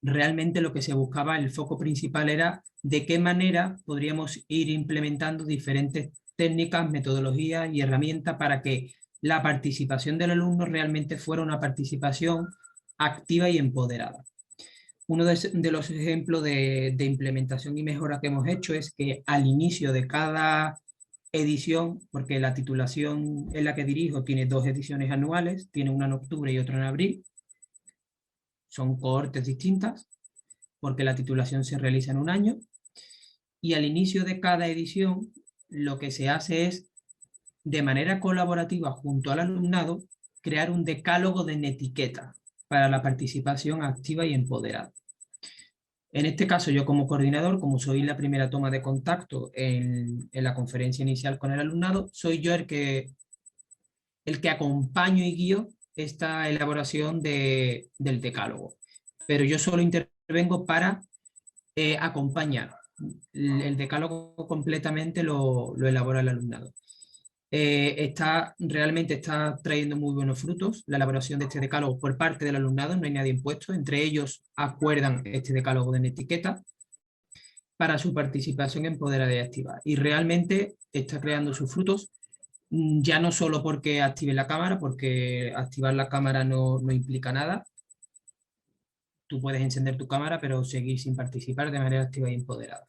realmente lo que se buscaba, el foco principal era de qué manera podríamos ir implementando diferentes técnicas, metodologías y herramientas para que la participación del alumno realmente fuera una participación activa y empoderada. Uno de los ejemplos de implementación y mejora que hemos hecho es que al inicio de cada edición, porque la titulación en la que dirijo tiene 2 ediciones anuales, tiene una en octubre y otra en abril, son cohortes distintas, porque la titulación se realiza en un año, y al inicio de cada edición lo que se hace es, de manera colaborativa junto al alumnado, crear un decálogo de etiqueta para la participación activa y empoderada. En este caso, yo como coordinador, como soy la primera toma de contacto en la conferencia inicial con el alumnado, soy yo el que acompaño y guío esta elaboración del decálogo. Pero yo solo intervengo para acompañar. El decálogo completamente lo elabora el alumnado. Realmente está trayendo muy buenos frutos la elaboración de este decálogo por parte del alumnado, no hay nadie impuesto, entre ellos acuerdan este decálogo de etiqueta para su participación empoderada y activa, y realmente está creando sus frutos, ya no solo porque active la cámara, porque activar la cámara no implica nada, tú puedes encender tu cámara pero seguir sin participar de manera activa y empoderada.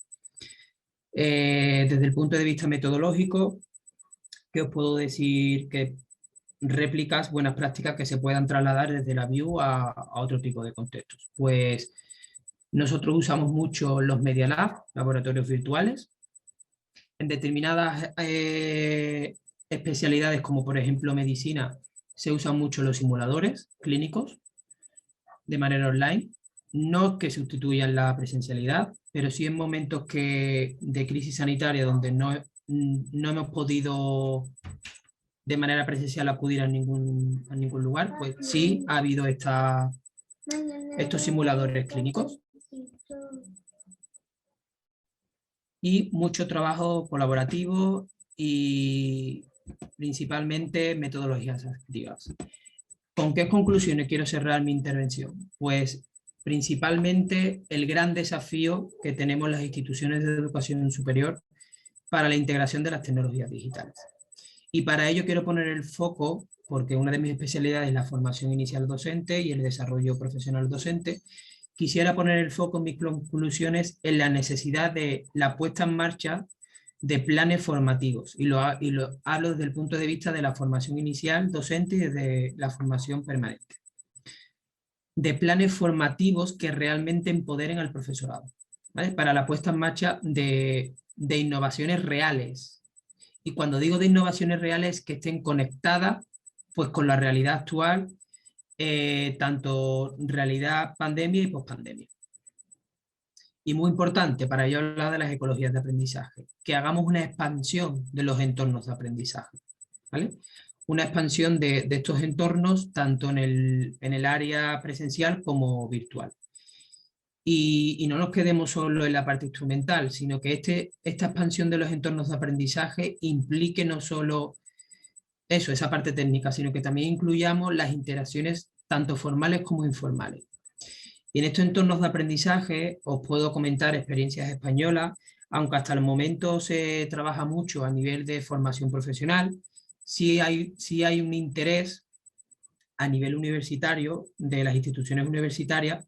Desde el punto de vista metodológico, ¿qué os puedo decir? Que réplicas, buenas prácticas que se puedan trasladar desde la View a otro tipo de contextos. Pues nosotros usamos mucho los Media Lab, laboratorios virtuales. En determinadas especialidades, como por ejemplo medicina, se usan mucho los simuladores clínicos de manera online. No que sustituyan la presencialidad, pero sí en momentos de crisis sanitaria donde no hemos podido de manera presencial acudir a ningún lugar, pues sí ha habido estos simuladores clínicos. Y mucho trabajo colaborativo y principalmente metodologías activas. ¿Con qué conclusiones quiero cerrar mi intervención? Pues principalmente el gran desafío que tenemos las instituciones de educación superior para la integración de las tecnologías digitales. Y para ello quiero poner el foco, porque una de mis especialidades es la formación inicial docente y el desarrollo profesional docente. Quisiera poner el foco en mis conclusiones en la necesidad de la puesta en marcha de planes formativos. Y lo hablo desde el punto de vista de la formación inicial docente y desde la formación permanente. De planes formativos que realmente empoderen al profesorado, ¿vale? Para la puesta en marcha de innovaciones reales. Y cuando digo de innovaciones reales, que estén conectadas pues, con la realidad actual, tanto realidad pandemia y pospandemia. Y muy importante, para ello hablar de las ecologías de aprendizaje, que hagamos una expansión de los entornos de aprendizaje, ¿vale? Una expansión de estos entornos tanto en el área presencial como virtual. Y no nos quedemos solo en la parte instrumental, sino que esta expansión de los entornos de aprendizaje implique no solo esa parte técnica, sino que también incluyamos las interacciones tanto formales como informales. Y en estos entornos de aprendizaje os puedo comentar experiencias españolas, aunque hasta el momento se trabaja mucho a nivel de formación profesional, sí hay un interés a nivel universitario de las instituciones universitarias,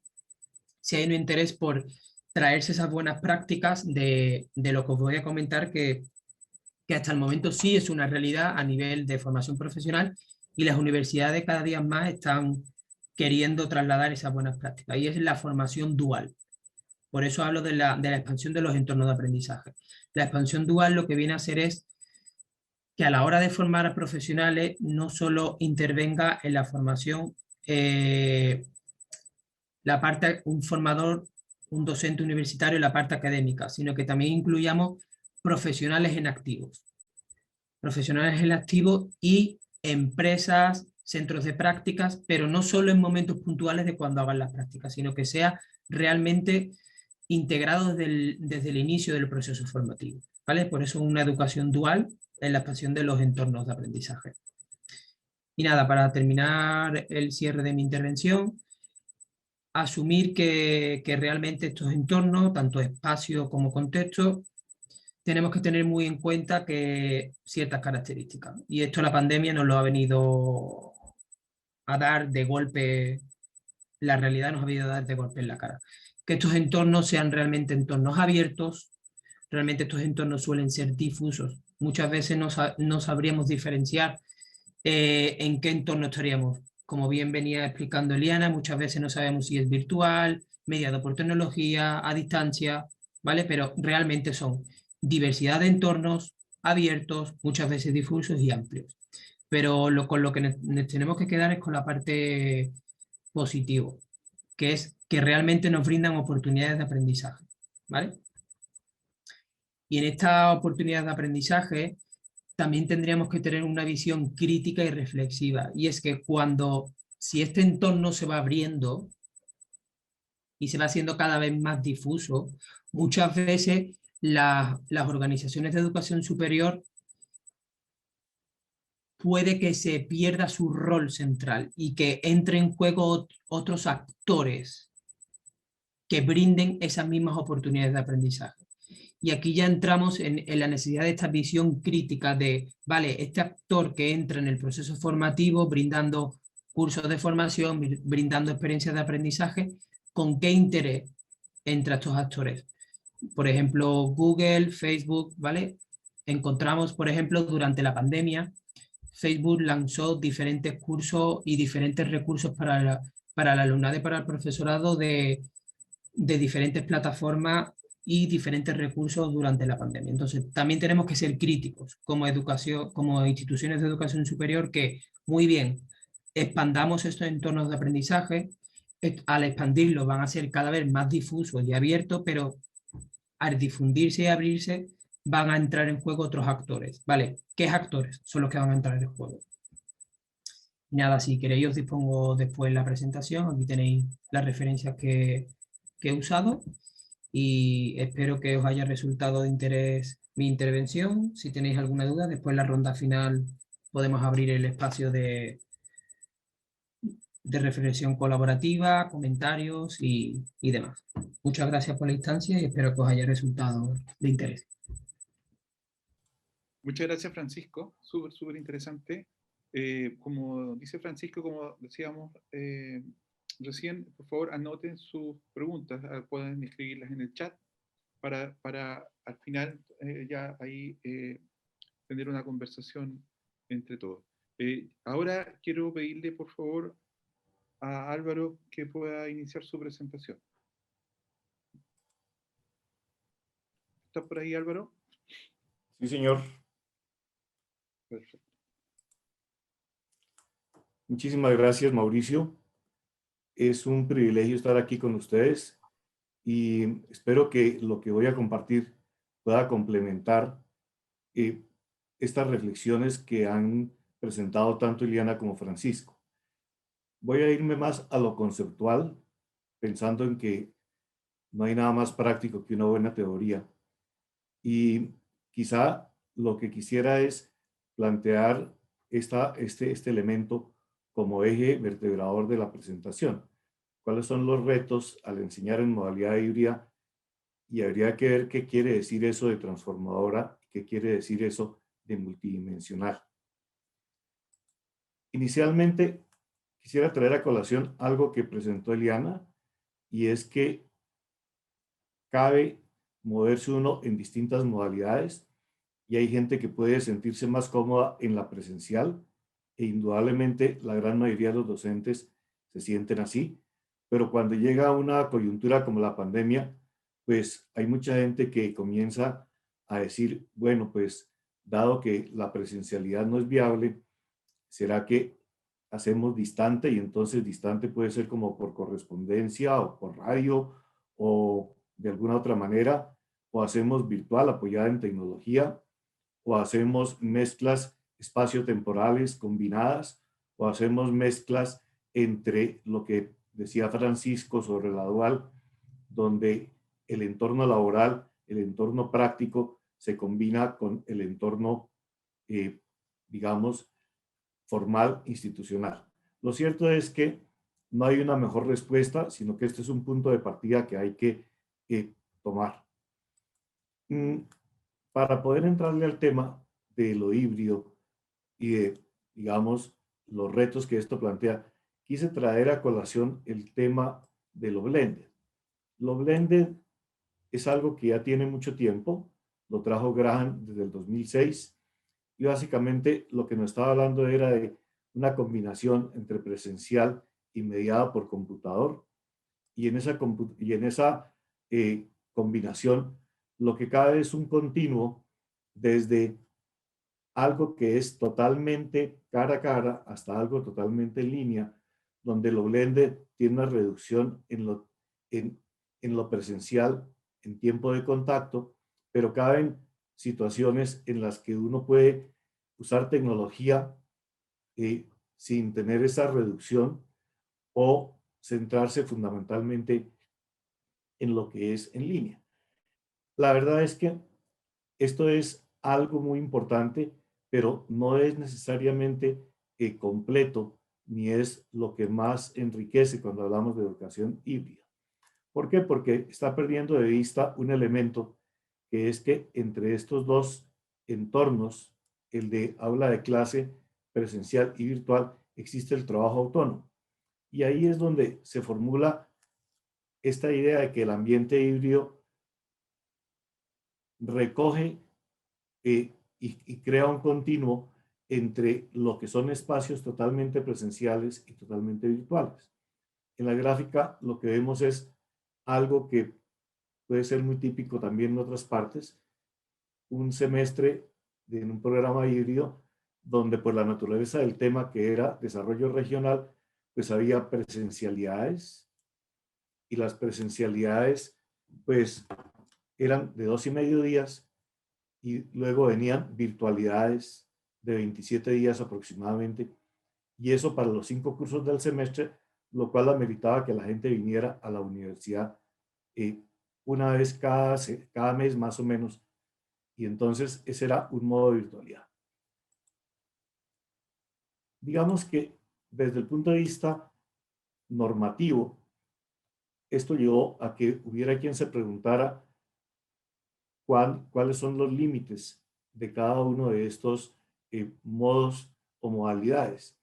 si hay un interés por traerse esas buenas prácticas de lo que os voy a comentar, que hasta el momento sí es una realidad a nivel de formación profesional y las universidades cada día más están queriendo trasladar esas buenas prácticas, y es la formación dual. Por eso hablo de la expansión de los entornos de aprendizaje. La expansión dual lo que viene a hacer es que a la hora de formar a profesionales no solo intervenga en la formación la parte, un formador, un docente universitario en la parte académica, sino que también incluyamos profesionales en activos. Profesionales en activo y empresas, centros de prácticas, pero no solo en momentos puntuales de cuando hagan las prácticas, sino que sea realmente integrado desde el inicio del proceso formativo, ¿vale? Por eso una educación dual en la expansión de los entornos de aprendizaje. Y nada, para terminar el cierre de mi intervención, asumir que realmente estos entornos, tanto espacio como contexto, tenemos que tener muy en cuenta que ciertas características. Y esto la pandemia nos lo ha venido a dar de golpe, la realidad nos ha venido a dar de golpe en la cara. Que estos entornos sean realmente entornos abiertos, realmente estos entornos suelen ser difusos. Muchas veces no sabríamos diferenciar en qué entorno estaríamos. Como bien venía explicando Eliana, muchas veces no sabemos si es virtual, mediado por tecnología, a distancia, ¿vale? Pero realmente son diversidad de entornos abiertos, muchas veces difusos y amplios. Pero con lo que nos tenemos que quedar es con la parte positivo, que es que realmente nos brindan oportunidades de aprendizaje, ¿vale? Y en esta oportunidad de aprendizaje también tendríamos que tener una visión crítica y reflexiva. Y es que si este entorno se va abriendo y se va haciendo cada vez más difuso, muchas veces las organizaciones de educación superior puede que se pierda su rol central y que entre en juego otros actores que brinden esas mismas oportunidades de aprendizaje. Y aquí ya entramos en la necesidad de esta visión crítica de, vale, este actor que entra en el proceso formativo brindando cursos de formación, brindando experiencias de aprendizaje, ¿con qué interés entra estos actores? Por ejemplo, Google, Facebook, ¿vale? Encontramos, por ejemplo, durante la pandemia, Facebook lanzó diferentes cursos y diferentes recursos para el alumnado y para el profesorado de diferentes plataformas y diferentes recursos durante la pandemia. Entonces, también tenemos que ser críticos como educación, como instituciones de educación superior, que muy bien, expandamos estos entornos de aprendizaje, al expandirlos van a ser cada vez más difusos y abiertos, pero al difundirse y abrirse van a entrar en juego otros actores. ¿Vale? ¿Qué actores son los que van a entrar en juego? Nada, si queréis os dispongo después la presentación, aquí tenéis las referencias que he usado y espero que os haya resultado de interés mi intervención. Si tenéis alguna duda, después en la ronda final podemos abrir el espacio de reflexión colaborativa, comentarios y demás. Muchas gracias por la instancia y espero que os haya resultado de interés. Muchas gracias, Francisco. Súper, súper interesante. Como dice Francisco, como decíamos recién, por favor, anoten sus preguntas. Pueden escribirlas en el chat para al final ya ahí tener una conversación entre todos. Ahora quiero pedirle, por favor, a Álvaro que pueda iniciar su presentación. ¿Estás por ahí, Álvaro? Sí, señor. Perfecto. Muchísimas gracias, Mauricio. Es un privilegio estar aquí con ustedes y espero que lo que voy a compartir pueda complementar estas reflexiones que han presentado tanto Iliana como Francisco. Voy a irme más a lo conceptual, pensando en que no hay nada más práctico que una buena teoría. Y quizá lo que quisiera es plantear este elemento como eje vertebrador de la presentación. ¿Cuáles son los retos al enseñar en modalidad híbrida? Y habría que ver qué quiere decir eso de transformadora, qué quiere decir eso de multidimensional. Inicialmente, quisiera traer a colación algo que presentó Eliana, y es que cabe moverse uno en distintas modalidades y hay gente que puede sentirse más cómoda en la presencial e indudablemente la gran mayoría de los docentes se sienten así, pero cuando llega una coyuntura como la pandemia, pues hay mucha gente que comienza a decir, bueno, pues dado que la presencialidad no es viable, ¿será que hacemos distante? Y entonces distante puede ser como por correspondencia o por radio o de alguna otra manera, o hacemos virtual apoyada en tecnología, o hacemos mezclas espaciotemporales combinadas, o hacemos mezclas entre lo que decía Francisco sobre la dual, donde el entorno laboral, el entorno práctico se combina con el entorno, digamos, formal institucional. Lo cierto es que no hay una mejor respuesta, sino que este es un punto de partida que hay que tomar. Para poder entrarle al tema de lo híbrido y de, digamos, los retos que esto plantea, quise traer a colación el tema de lo blended. Lo blended es algo que ya tiene mucho tiempo, lo trajo Graham desde el 2006, y básicamente lo que nos estaba hablando era de una combinación entre presencial y mediada por computador, y en esa combinación lo que cabe es un continuo desde algo que es totalmente cara a cara hasta algo totalmente en línea, donde lo blended tiene una reducción en lo presencial, en tiempo de contacto, pero caben situaciones en las que uno puede usar tecnología sin tener esa reducción o centrarse fundamentalmente en lo que es en línea. La verdad es que esto es algo muy importante, pero no es necesariamente completo, ni es lo que más enriquece cuando hablamos de educación híbrida. ¿Por qué? Porque está perdiendo de vista un elemento, que es que entre estos dos entornos, el de aula de clase presencial y virtual, existe el trabajo autónomo. Y ahí es donde se formula esta idea de que el ambiente híbrido recoge y crea un continuo entre lo que son espacios totalmente presenciales y totalmente virtuales. En la gráfica lo que vemos es algo que puede ser muy típico también en otras partes, un semestre en un programa híbrido donde por la naturaleza del tema que era desarrollo regional, pues había presencialidades, y las presencialidades pues eran de 2,5 días, y luego venían virtualidades de 27 días aproximadamente, y eso para los 5 cursos del semestre, lo cual ameritaba que la gente viniera a la universidad una vez cada mes más o menos, y entonces ese era un modo de virtualidad. Digamos que desde el punto de vista normativo, esto llevó a que hubiera quien se preguntara cuáles son los límites de cada uno de estos modos o modalidades.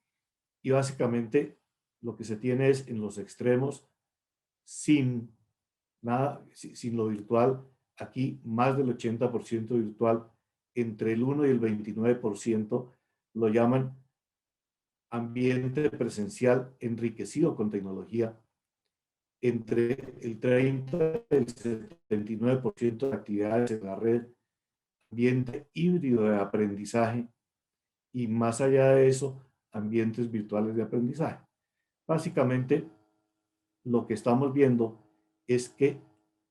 Y básicamente lo que se tiene es en los extremos, sin nada, sin lo virtual, aquí más del 80% virtual, entre el 1 y el 29% lo llaman ambiente presencial enriquecido con tecnología, entre el 30 y el 79% de actividades en la red, ambiente híbrido de aprendizaje, y más allá de eso, ambientes virtuales de aprendizaje. Básicamente, lo que estamos viendo es que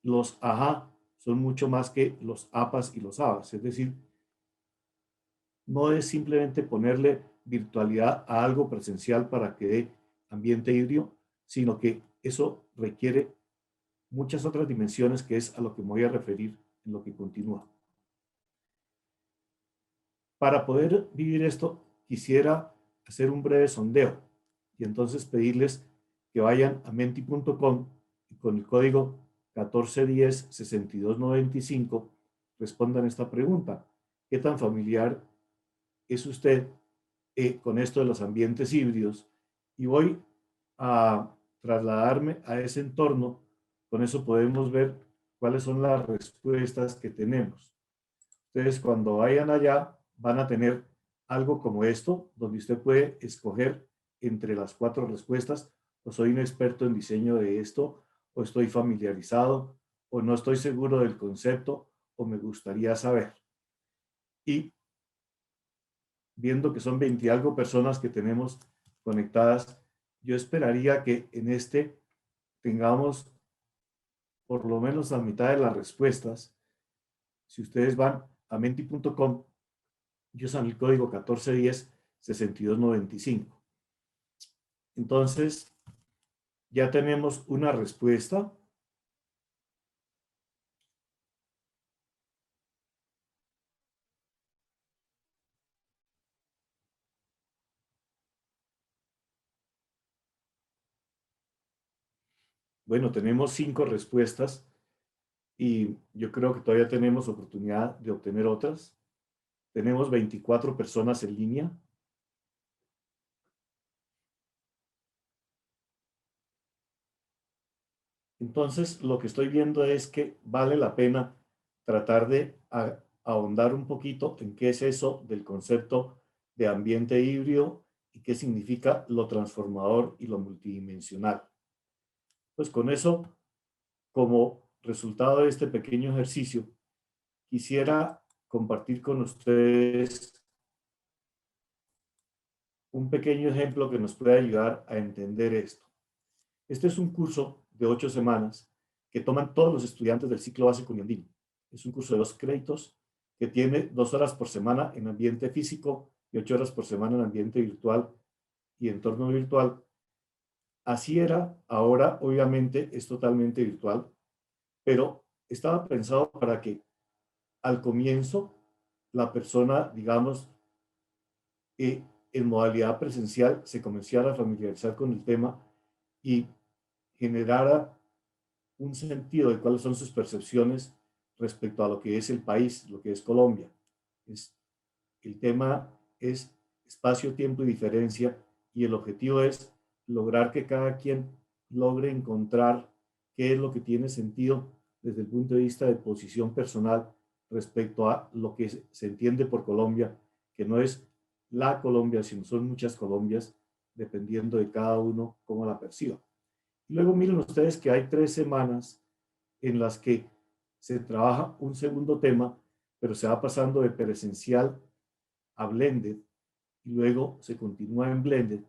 los AHA son mucho más que los APAS y los ABAS, es decir, no es simplemente ponerle virtualidad a algo presencial para que dé ambiente híbrido, sino que eso requiere muchas otras dimensiones, que es a lo que me voy a referir en lo que continúa. Para poder vivir esto, quisiera hacer un breve sondeo y entonces pedirles que vayan a menti.com y con el código 1410-6295 respondan esta pregunta. ¿Qué tan familiar es usted con esto de los ambientes híbridos? Y voy a trasladarme a ese entorno. Con eso podemos ver cuáles son las respuestas que tenemos. Ustedes cuando vayan allá van a tener algo como esto, donde usted puede escoger entre las 4 respuestas: o soy un experto en diseño de esto, o estoy familiarizado, o no estoy seguro del concepto, o me gustaría saber. Y viendo que son 20 y algo personas que tenemos conectadas, yo esperaría que en este tengamos por lo menos la mitad de las respuestas. Si ustedes van a menti.com y usan el código 1410-6295. Entonces, ya tenemos una respuesta. Bueno, tenemos 5 respuestas y yo creo que todavía tenemos oportunidad de obtener otras. Tenemos 24 personas en línea. Entonces, lo que estoy viendo es que vale la pena tratar de ahondar un poquito en qué es eso del concepto de ambiente híbrido y qué significa lo transformador y lo multidimensional. Pues con eso, como resultado de este pequeño ejercicio, quisiera compartir con ustedes un pequeño ejemplo que nos puede ayudar a entender esto. Este es un curso de 8 semanas que toman todos los estudiantes del ciclo básico andino. Es un curso de 2 créditos que tiene 2 horas por semana en ambiente físico y 8 horas por semana en ambiente virtual y entorno virtual. Así era, ahora obviamente es totalmente virtual, pero estaba pensado para que al comienzo la persona, digamos, en modalidad presencial se comenzara a familiarizar con el tema y generara un sentido de cuáles son sus percepciones respecto a lo que es el país, lo que es Colombia. El tema es espacio, tiempo y diferencia, y el objetivo es lograr que cada quien logre encontrar qué es lo que tiene sentido desde el punto de vista de posición personal respecto a lo que se entiende por Colombia, que no es la Colombia, sino son muchas Colombias, dependiendo de cada uno cómo la perciba. Y luego miren ustedes que hay 3 semanas en las que se trabaja un segundo tema, pero se va pasando de presencial a blended y luego se continúa en blended.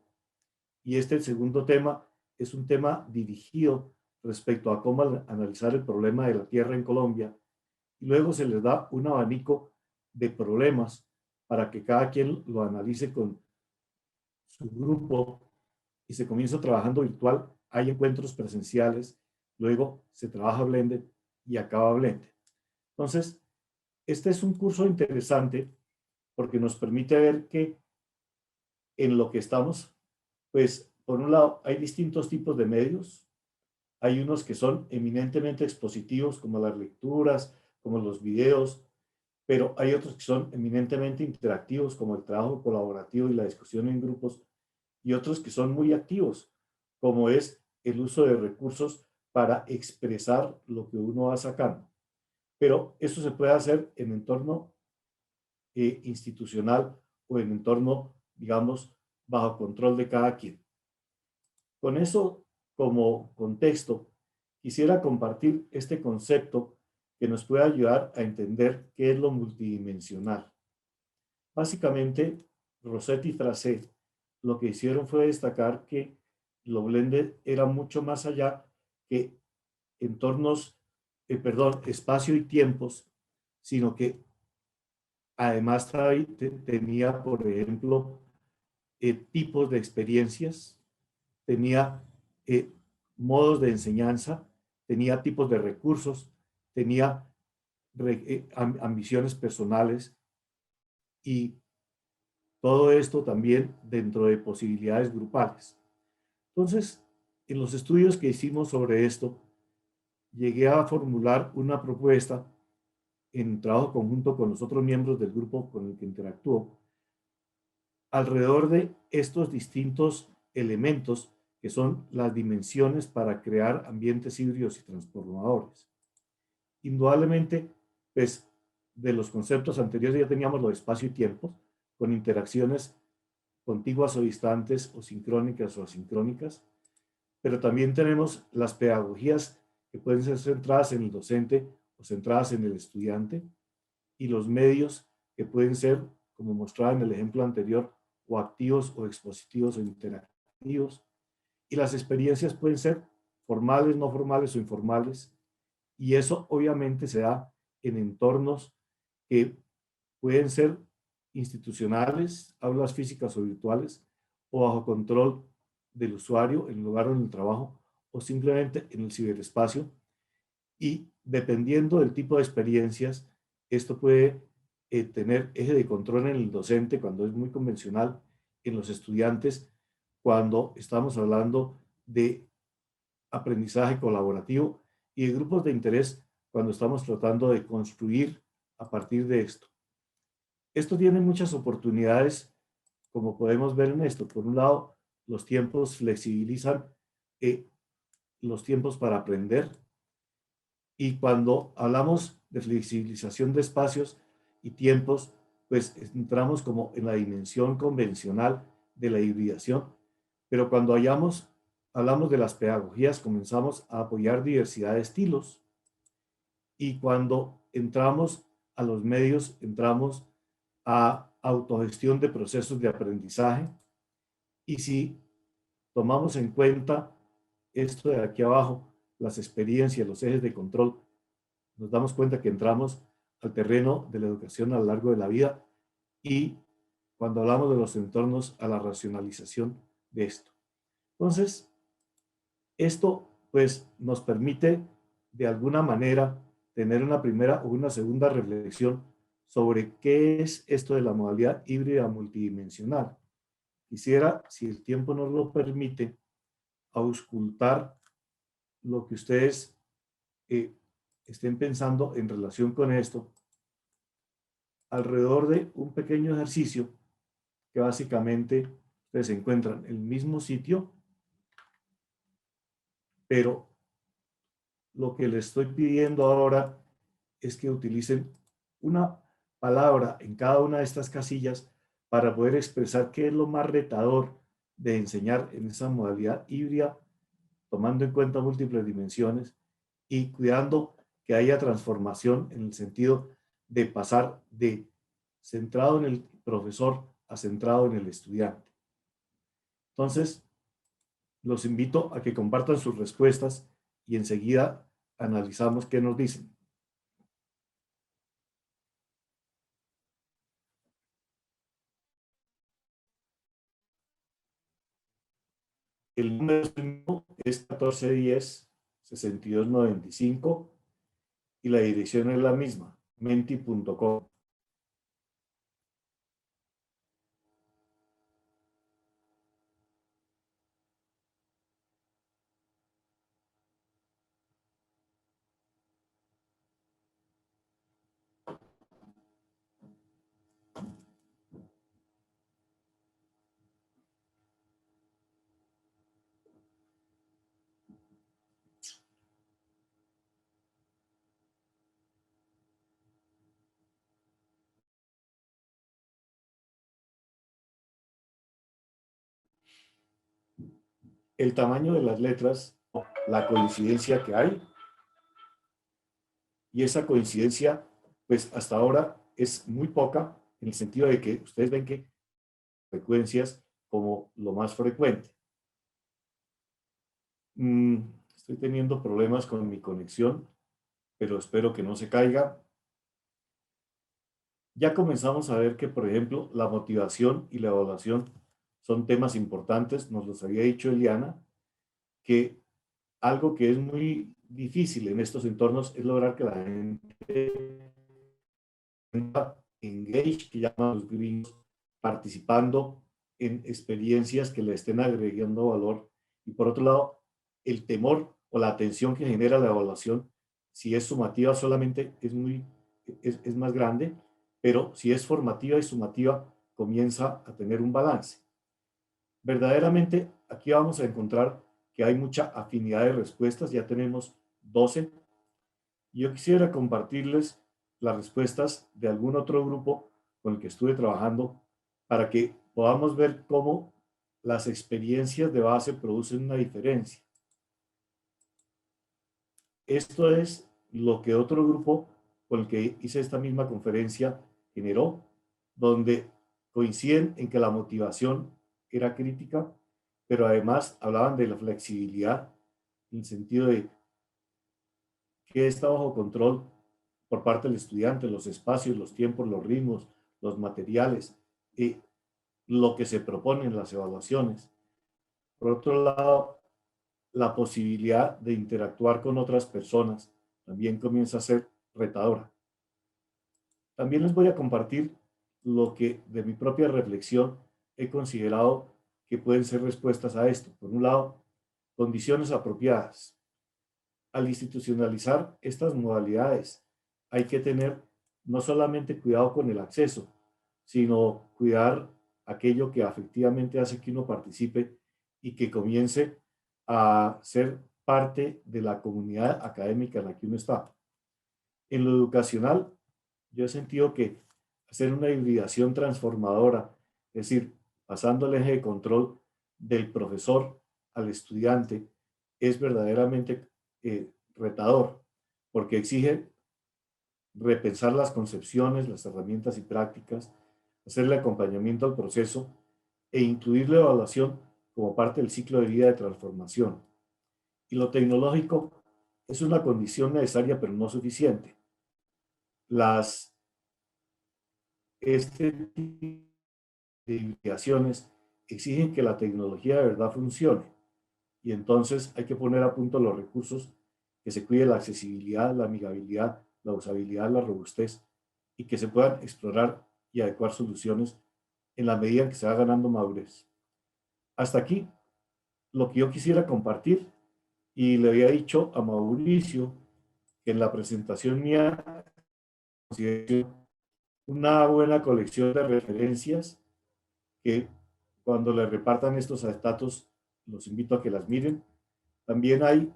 Y este el segundo tema es un tema dirigido respecto a cómo analizar el problema de la tierra en Colombia. Y luego se les da un abanico de problemas para que cada quien lo analice con su grupo y se comienza trabajando virtual. Hay encuentros presenciales, luego se trabaja blended y acaba blended. Entonces, este es un curso interesante porque nos permite ver que en lo que estamos, pues, por un lado, hay distintos tipos de medios. Hay unos que son eminentemente expositivos, como las lecturas, como los videos, pero hay otros que son eminentemente interactivos, como el trabajo colaborativo y la discusión en grupos, y otros que son muy activos, como es el uso de recursos para expresar lo que uno va sacando. Pero eso se puede hacer en entorno institucional o en entorno, digamos, bajo control de cada quien. Con eso como contexto, quisiera compartir este concepto que nos puede ayudar a entender qué es lo multidimensional. Básicamente, Rossetti y Frasset lo que hicieron fue destacar que lo blended era mucho más allá que entornos, espacio y tiempos, sino que además tenía, por ejemplo, tipos de experiencias, tenía modos de enseñanza, tenía tipos de recursos, tenía ambiciones personales y todo esto también dentro de posibilidades grupales. Entonces, en los estudios que hicimos sobre esto, llegué a formular una propuesta en trabajo conjunto con los otros miembros del grupo con el que interactúo, alrededor de estos distintos elementos que son las dimensiones para crear ambientes híbridos y transformadores. Indudablemente, pues, de los conceptos anteriores ya teníamos lo de espacio y tiempo, con interacciones contiguas o distantes, o sincrónicas o asincrónicas, pero también tenemos las pedagogías que pueden ser centradas en el docente o centradas en el estudiante, y los medios que pueden ser, como mostraba en el ejemplo anterior, o activos o expositivos o interactivos, y las experiencias pueden ser formales, no formales o informales, y eso obviamente se da en entornos que pueden ser institucionales, aulas físicas o virtuales, o bajo control del usuario en el lugar o en el trabajo, o simplemente en el ciberespacio. Y dependiendo del tipo de experiencias, esto puede tener eje de control en el docente cuando es muy convencional, en los estudiantes cuando estamos hablando de aprendizaje colaborativo y de grupos de interés cuando estamos tratando de construir a partir de esto. Esto tiene muchas oportunidades, como podemos ver en esto. Por un lado, los tiempos flexibilizan los tiempos para aprender. Y cuando hablamos de flexibilización de espacios y tiempos, pues entramos como en la dimensión convencional de la hibridación. Pero cuando hablamos de las pedagogías, comenzamos a apoyar diversidad de estilos. Y cuando entramos a los medios, entramos a autogestión de procesos de aprendizaje. Y si tomamos en cuenta esto de aquí abajo, las experiencias, los ejes de control, nos damos cuenta que entramos al terreno de la educación a lo largo de la vida y cuando hablamos de los entornos a la racionalización de esto. Entonces, esto pues nos permite de alguna manera tener una primera o una segunda reflexión sobre qué es esto de la modalidad híbrida multidimensional. Quisiera, si el tiempo nos lo permite, auscultar lo que ustedes estén pensando en relación con esto alrededor de un pequeño ejercicio que básicamente ustedes encuentran en el mismo sitio, pero lo que les estoy pidiendo ahora es que utilicen una palabra en cada una de estas casillas para poder expresar qué es lo más retador de enseñar en esa modalidad híbrida, tomando en cuenta múltiples dimensiones y cuidando que haya transformación en el sentido de pasar de centrado en el profesor a centrado en el estudiante. Entonces, los invito a que compartan sus respuestas y enseguida analizamos qué nos dicen. El número es 1410-6295 y la dirección es la misma, menti.com. El tamaño de las letras, la coincidencia que hay, y esa coincidencia, pues hasta ahora es muy poca, en el sentido de que ustedes ven que frecuencias como lo más frecuente. Estoy teniendo problemas con mi conexión, pero espero que no se caiga. Ya comenzamos a ver que, por ejemplo, la motivación y la evaluación son temas importantes. Nos los había dicho Eliana, que algo que es muy difícil en estos entornos es lograr que la gente engage, que llaman los gringos, participando en experiencias que le estén agregando valor. Y por otro lado, el temor o la atención que genera la evaluación, si es sumativa solamente es más grande, pero si es formativa y sumativa, comienza a tener un balance. Verdaderamente, aquí vamos a encontrar que hay mucha afinidad de respuestas, ya tenemos 12. Yo quisiera compartirles las respuestas de algún otro grupo con el que estuve trabajando para que podamos ver cómo las experiencias de base producen una diferencia. Esto es lo que otro grupo con el que hice esta misma conferencia generó, donde coinciden en que la motivación era crítica, pero además hablaban de la flexibilidad en el sentido de que está bajo control por parte del estudiante, los espacios, los tiempos, los ritmos, los materiales, y lo que se propone en las evaluaciones. Por otro lado, la posibilidad de interactuar con otras personas también comienza a ser retadora. También les voy a compartir lo que de mi propia reflexión he considerado que pueden ser respuestas a esto. Por un lado, condiciones apropiadas. Al institucionalizar estas modalidades, hay que tener no solamente cuidado con el acceso, sino cuidar aquello que efectivamente hace que uno participe y que comience a ser parte de la comunidad académica en la que uno está. En lo educacional, yo he sentido que hacer una hibridación transformadora, es decir, pasando el eje de control del profesor al estudiante, es verdaderamente retador, porque exige repensar las concepciones, las herramientas y prácticas, hacerle acompañamiento al proceso e incluir la evaluación como parte del ciclo de vida de transformación. Y lo tecnológico es una condición necesaria, pero no suficiente. Este tipo de investigaciones exigen que la tecnología de verdad funcione y entonces hay que poner a punto los recursos, que se cuide la accesibilidad, la amigabilidad, la usabilidad, la robustez y que se puedan explorar y adecuar soluciones en la medida en que se va ganando madurez. Hasta aquí lo que yo quisiera compartir, y le había dicho a Mauricio que en la presentación mía considero una buena colección de referencias que cuando le repartan estos datos los invito a que las miren. También hay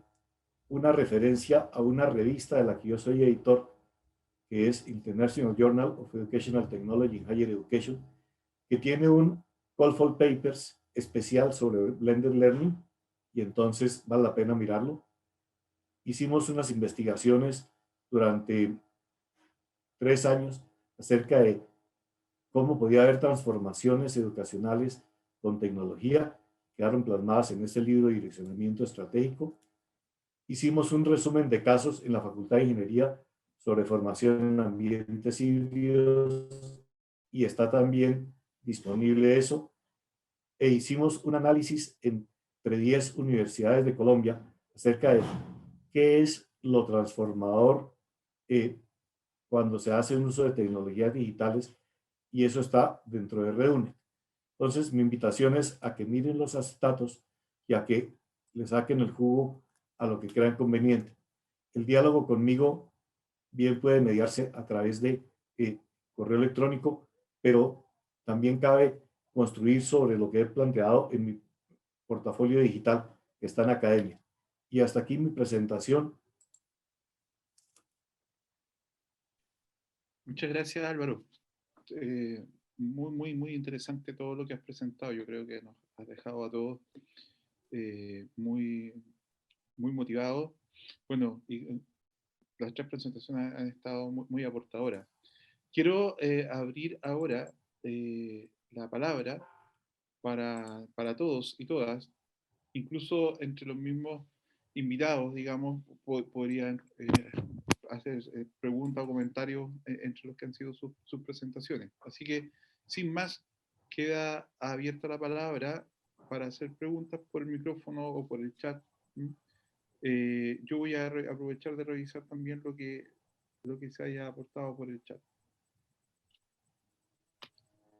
una referencia a una revista de la que yo soy editor, que es International Journal of Educational Technology in Higher Education, que tiene un Call for Papers especial sobre Blended Learning, y entonces vale la pena mirarlo. Hicimos unas investigaciones durante 3 años acerca de cómo podía haber transformaciones educacionales con tecnología, quedaron plasmadas en este libro de direccionamiento estratégico. Hicimos un resumen de casos en la Facultad de Ingeniería sobre formación en ambientes híbridos y está también disponible eso. E hicimos un análisis entre 10 universidades de Colombia acerca de qué es lo transformador cuando se hace un uso de tecnologías digitales, y eso está dentro de Reúne. Entonces, mi invitación es a que miren los acetatos y a que le saquen el jugo a lo que crean conveniente. El diálogo conmigo bien puede mediarse a través de correo electrónico, pero también cabe construir sobre lo que he planteado en mi portafolio digital que está en Academia. Y hasta aquí mi presentación. Muchas gracias, Álvaro. Muy interesante todo lo que has presentado. Yo creo que nos has dejado a todos muy motivados. Bueno, y las 3 presentaciones han estado muy aportadoras. Quiero abrir ahora la palabra para todos y todas, incluso entre los mismos invitados, digamos, podrían hacer preguntas o comentarios entre los que han sido sus presentaciones. Así que, sin más, queda abierta la palabra para hacer preguntas por el micrófono o por el chat. Yo voy a aprovechar de revisar también lo que se haya aportado por el chat.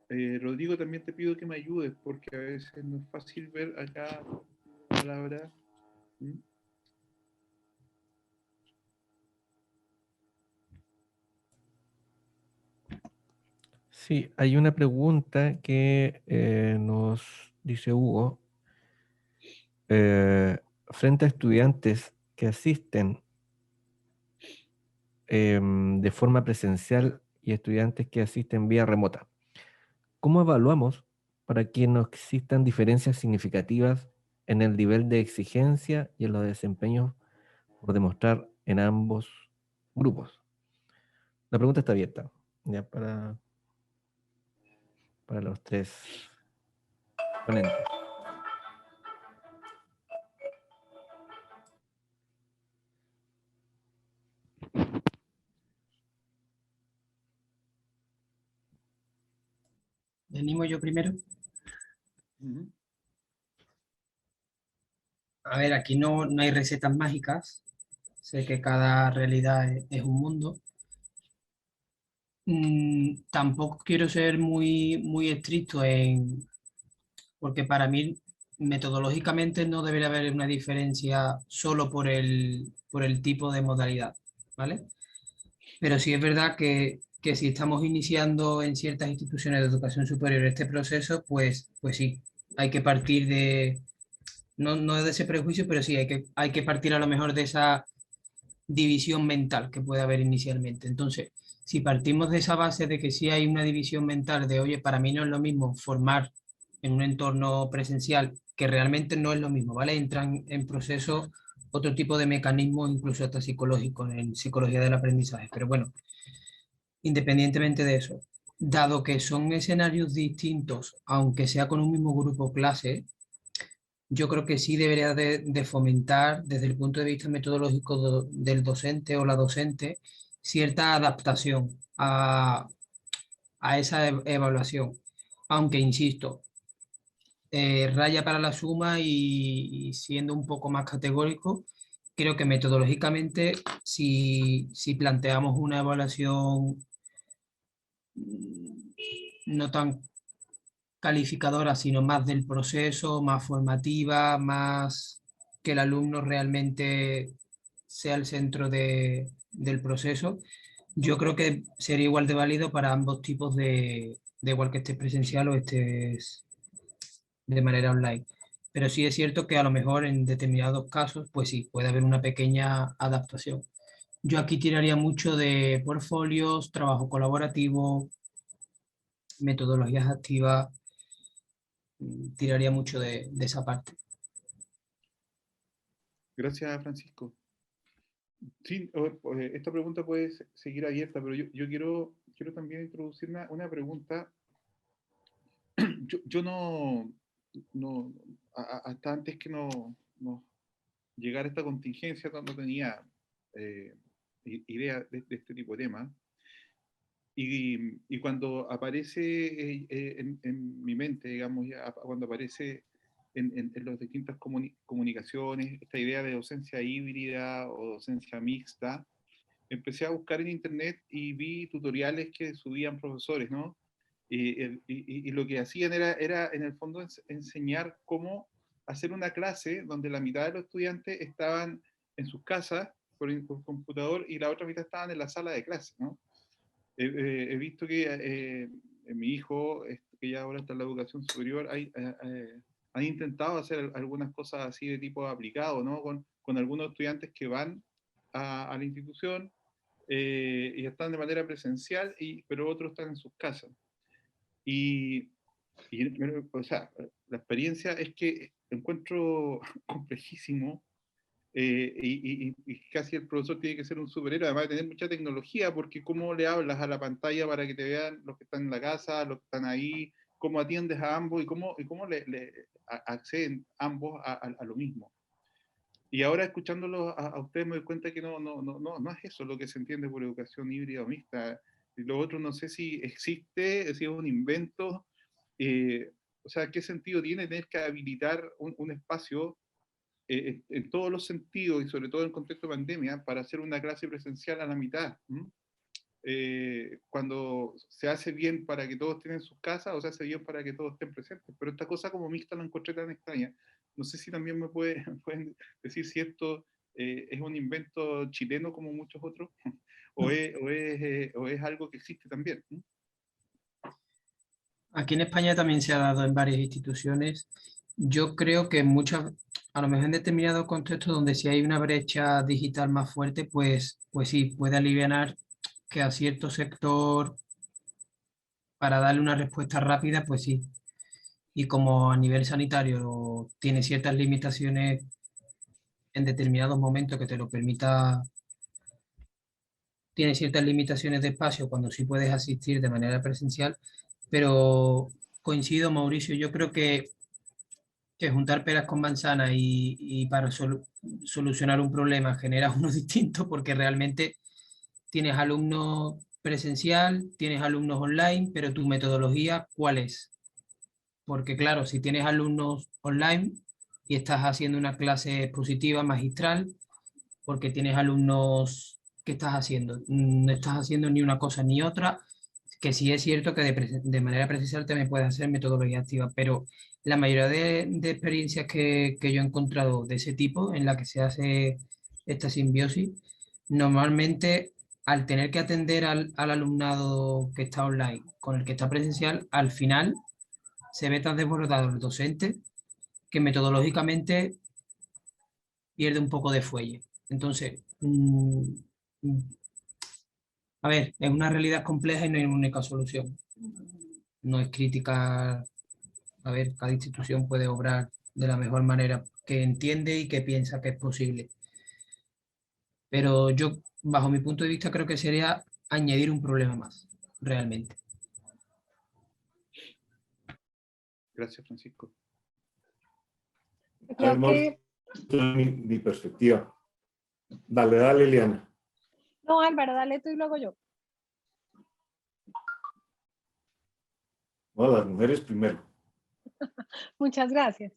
Rodrigo, también te pido que me ayudes porque a veces no es fácil ver acá la palabra. Sí, hay una pregunta que nos dice Hugo. Frente a estudiantes que asisten de forma presencial y estudiantes que asisten vía remota, ¿cómo evaluamos para que no existan diferencias significativas en el nivel de exigencia y en los desempeños por demostrar en ambos grupos? La pregunta está abierta ya para los 3 ponentes. ¿Me animo yo primero? A ver, aquí no hay recetas mágicas. Sé que cada realidad es un mundo. Tampoco quiero ser muy estricto porque para mí metodológicamente no debería haber una diferencia solo por el tipo de modalidad, ¿vale? Pero sí es verdad que si estamos iniciando en ciertas instituciones de educación superior este proceso, pues sí, hay que partir de, no de ese prejuicio, pero sí hay que partir a lo mejor de esa división mental que puede haber inicialmente. Entonces, si partimos de esa base de que sí hay una división mental de, oye, para mí no es lo mismo formar en un entorno presencial, que realmente no es lo mismo, ¿vale? Entran en proceso otro tipo de mecanismos, incluso hasta psicológicos, en psicología del aprendizaje. Pero bueno, independientemente de eso, dado que son escenarios distintos, aunque sea con un mismo grupo clase, yo creo que sí debería de fomentar desde el punto de vista metodológico del docente o la docente cierta adaptación a esa evaluación. Aunque, insisto, raya para la suma y siendo un poco más categórico, creo que metodológicamente si planteamos una evaluación no tan calificadora, sino más del proceso, más formativa, más que el alumno realmente sea el centro del proceso. Yo creo que sería igual de válido para ambos tipos de igual que estés presencial o estés de manera online. Pero sí es cierto que a lo mejor en determinados casos, pues sí, puede haber una pequeña adaptación. Yo aquí tiraría mucho de portfolios, trabajo colaborativo, metodologías activas, tiraría mucho de esa parte. Gracias, Francisco. Sí, esta pregunta puede seguir abierta, pero yo quiero también introducir una pregunta. Yo no hasta antes que no llegara esta contingencia, no tenía idea de este tipo de temas. Y cuando aparece en mi mente, digamos, ya, cuando aparece en las distintas comunicaciones, esta idea de docencia híbrida o docencia mixta, empecé a buscar en internet y vi tutoriales que subían profesores, ¿no? Y lo que hacían era en el fondo enseñar cómo hacer una clase donde la mitad de los estudiantes estaban en sus casas por computador y la otra mitad estaban en la sala de clase, ¿no? He visto que mi hijo, que ya ahora está en la educación superior, han intentado hacer algunas cosas así de tipo aplicado, ¿no? Con algunos estudiantes que van a la institución y están de manera presencial, pero otros están en sus casas. O sea, la experiencia es que encuentro complejísimo y casi el profesor tiene que ser un superhéroe, además de tener mucha tecnología, porque cómo le hablas a la pantalla para que te vean los que están en la casa, los que están ahí, cómo atiendes a ambos y cómo le acceden ambos a lo mismo. Y ahora escuchándolo a ustedes me doy cuenta que no es eso lo que se entiende por educación híbrida o mixta. Y lo otro no sé si existe, si es un invento, o sea, ¿qué sentido tiene tener que habilitar un espacio en todos los sentidos y sobre todo en contexto de pandemia para hacer una clase presencial a la mitad? Cuando se hace bien para que todos estén en sus casas o se hace bien para que todos estén presentes. Pero esta cosa como mixta la encontré tan extraña. No sé si también me pueden decir si esto es un invento chileno como muchos otros o es algo que existe también. Aquí en España también se ha dado en varias instituciones. Yo creo que muchas, a lo mejor en determinados contextos donde si hay una brecha digital más fuerte, pues sí, puede aliviar que a cierto sector, para darle una respuesta rápida, pues sí. Y como a nivel sanitario tiene ciertas limitaciones en determinados momentos que te lo permita, tiene ciertas limitaciones de espacio cuando sí puedes asistir de manera presencial, pero coincido, Mauricio, yo creo que juntar peras con manzanas y para solucionar un problema generas uno distinto porque realmente tienes alumnos presencial, tienes alumnos online, pero tu metodología, ¿cuál es? Porque claro, si tienes alumnos online y estás haciendo una clase expositiva magistral, porque tienes alumnos, ¿qué estás haciendo? No estás haciendo ni una cosa ni otra, que sí es cierto que de manera presencial también pueden ser metodología activa, pero la mayoría de experiencias que yo he encontrado de ese tipo, en la que se hace esta simbiosis, normalmente al tener que atender al alumnado que está online con el que está presencial, al final se ve tan desbordado el docente que metodológicamente pierde un poco de fuelle. Entonces, a ver, es una realidad compleja y no hay una única solución. No es crítica, a ver, cada institución puede obrar de la mejor manera que entiende y que piensa que es posible. Pero yo, bajo mi punto de vista, creo que sería añadir un problema más, realmente. Gracias, Francisco. Creo que... mi perspectiva. Dale, Eliana. No, Álvaro, dale tú y luego yo. No, las mujeres primero. Muchas gracias.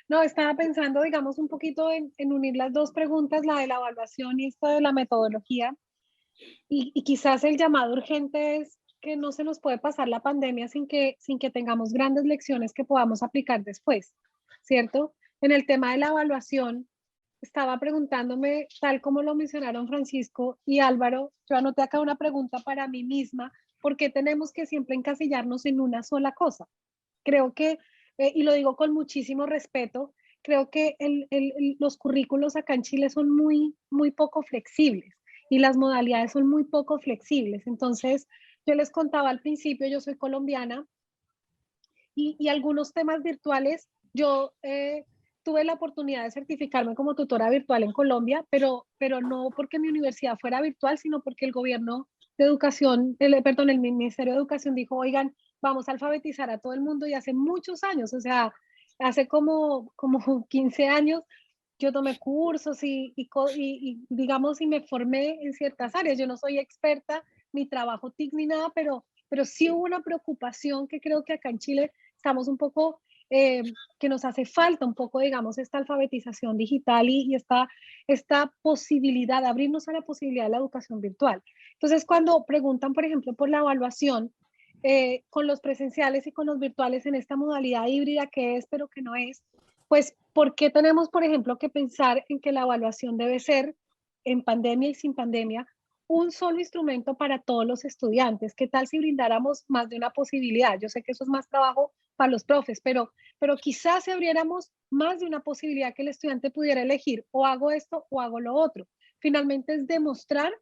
No, estaba pensando, digamos, un poquito en unir las dos preguntas, la de la evaluación y esto de la metodología. Y quizás el llamado urgente es que no se nos puede pasar la pandemia sin que tengamos grandes lecciones que podamos aplicar después, ¿cierto? En el tema de la evaluación, estaba preguntándome, tal como lo mencionaron Francisco y Álvaro, yo anoté acá una pregunta para mí misma, ¿por qué tenemos que siempre encasillarnos en una sola cosa? Creo que, y lo digo con muchísimo respeto, creo que los currículos acá en Chile son muy, muy poco flexibles y las modalidades son muy poco flexibles. Entonces, yo les contaba al principio, yo soy colombiana y algunos temas virtuales, yo tuve la oportunidad de certificarme como tutora virtual en Colombia, pero no porque mi universidad fuera virtual, sino porque el gobierno de educación, perdón, el Ministerio de Educación dijo, oigan, vamos a alfabetizar a todo el mundo y hace muchos años, o sea, hace como 15 años, yo tomé cursos y digamos, y me formé en ciertas áreas. Yo no soy experta, ni trabajo TIC ni nada, pero sí hubo una preocupación que creo que acá en Chile estamos un poco, que nos hace falta un poco, digamos, esta alfabetización digital y esta posibilidad, abrirnos a la posibilidad de la educación virtual. Entonces, cuando preguntan, por ejemplo, por la evaluación, con los presenciales y con los virtuales en esta modalidad híbrida que es, pero que no es, pues, ¿por qué tenemos, por ejemplo, que pensar en que la evaluación debe ser en pandemia y sin pandemia un solo instrumento para todos los estudiantes? ¿Qué tal si brindáramos más de una posibilidad? Yo sé que eso es más trabajo para los profes, pero quizás si abriéramos más de una posibilidad que el estudiante pudiera elegir o hago esto o hago lo otro. Finalmente es demostrar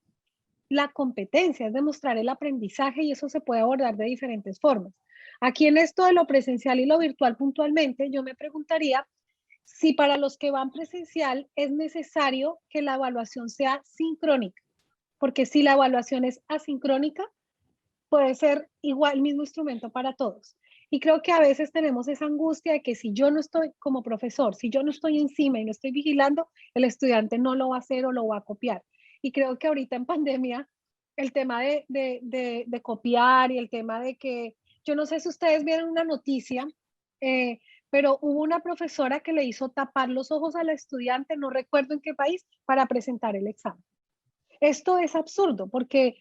la competencia, es demostrar el aprendizaje y eso se puede abordar de diferentes formas. Aquí en esto de lo presencial y lo virtual puntualmente, yo me preguntaría si para los que van presencial es necesario que la evaluación sea sincrónica, porque si la evaluación es asincrónica, puede ser igual el mismo instrumento para todos. Y creo que a veces tenemos esa angustia de que si yo no estoy como profesor, si yo no estoy encima y no estoy vigilando, el estudiante no lo va a hacer o lo va a copiar. Y creo que ahorita en pandemia, el tema de copiar y el tema de que, yo no sé si ustedes vieron una noticia, pero hubo una profesora que le hizo tapar los ojos al estudiante, no recuerdo en qué país, para presentar el examen. Esto es absurdo porque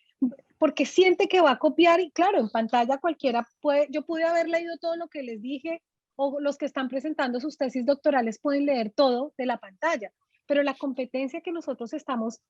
siente que va a copiar y claro, en pantalla cualquiera puede, yo pude haber leído todo lo que les dije o los que están presentando sus tesis doctorales pueden leer todo de la pantalla, pero la competencia que nosotros estamos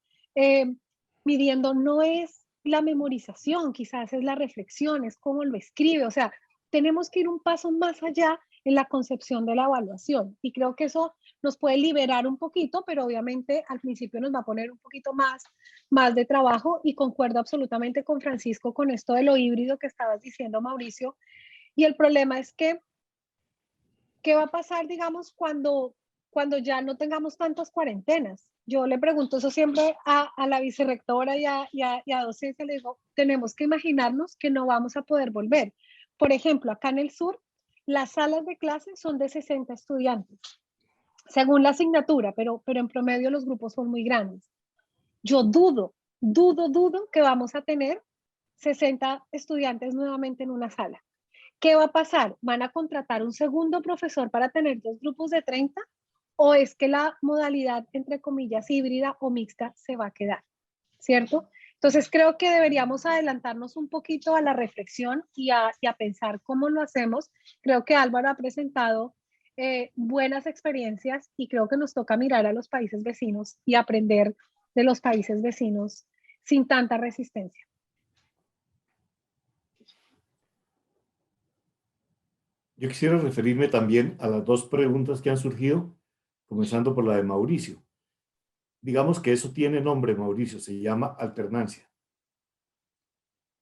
midiendo no es la memorización, quizás es la reflexión, es cómo lo escribe, o sea, tenemos que ir un paso más allá en la concepción de la evaluación y creo que eso nos puede liberar un poquito, pero obviamente al principio nos va a poner un poquito más de trabajo y concuerdo absolutamente con Francisco con esto de lo híbrido que estabas diciendo, Mauricio. Y el problema es que, ¿qué va a pasar, digamos, cuando ya no tengamos tantas cuarentenas? Yo le pregunto eso siempre a la vicerrectora y a docencia, le digo, tenemos que imaginarnos que no vamos a poder volver. Por ejemplo, acá en el sur, las salas de clase son de 60 estudiantes, según la asignatura, pero en promedio los grupos son muy grandes. Yo dudo que vamos a tener 60 estudiantes nuevamente en una sala. ¿Qué va a pasar? ¿Van a contratar un segundo profesor para tener dos grupos de 30? ¿O es que la modalidad, entre comillas, híbrida o mixta se va a quedar? ¿Cierto? Entonces creo que deberíamos adelantarnos un poquito a la reflexión y a pensar cómo lo hacemos. Creo que Álvaro ha presentado buenas experiencias y creo que nos toca mirar a los países vecinos y aprender de los países vecinos sin tanta resistencia. Yo quisiera referirme también a las dos preguntas que han surgido, comenzando por la de Mauricio. Digamos que eso tiene nombre, Mauricio, se llama alternancia.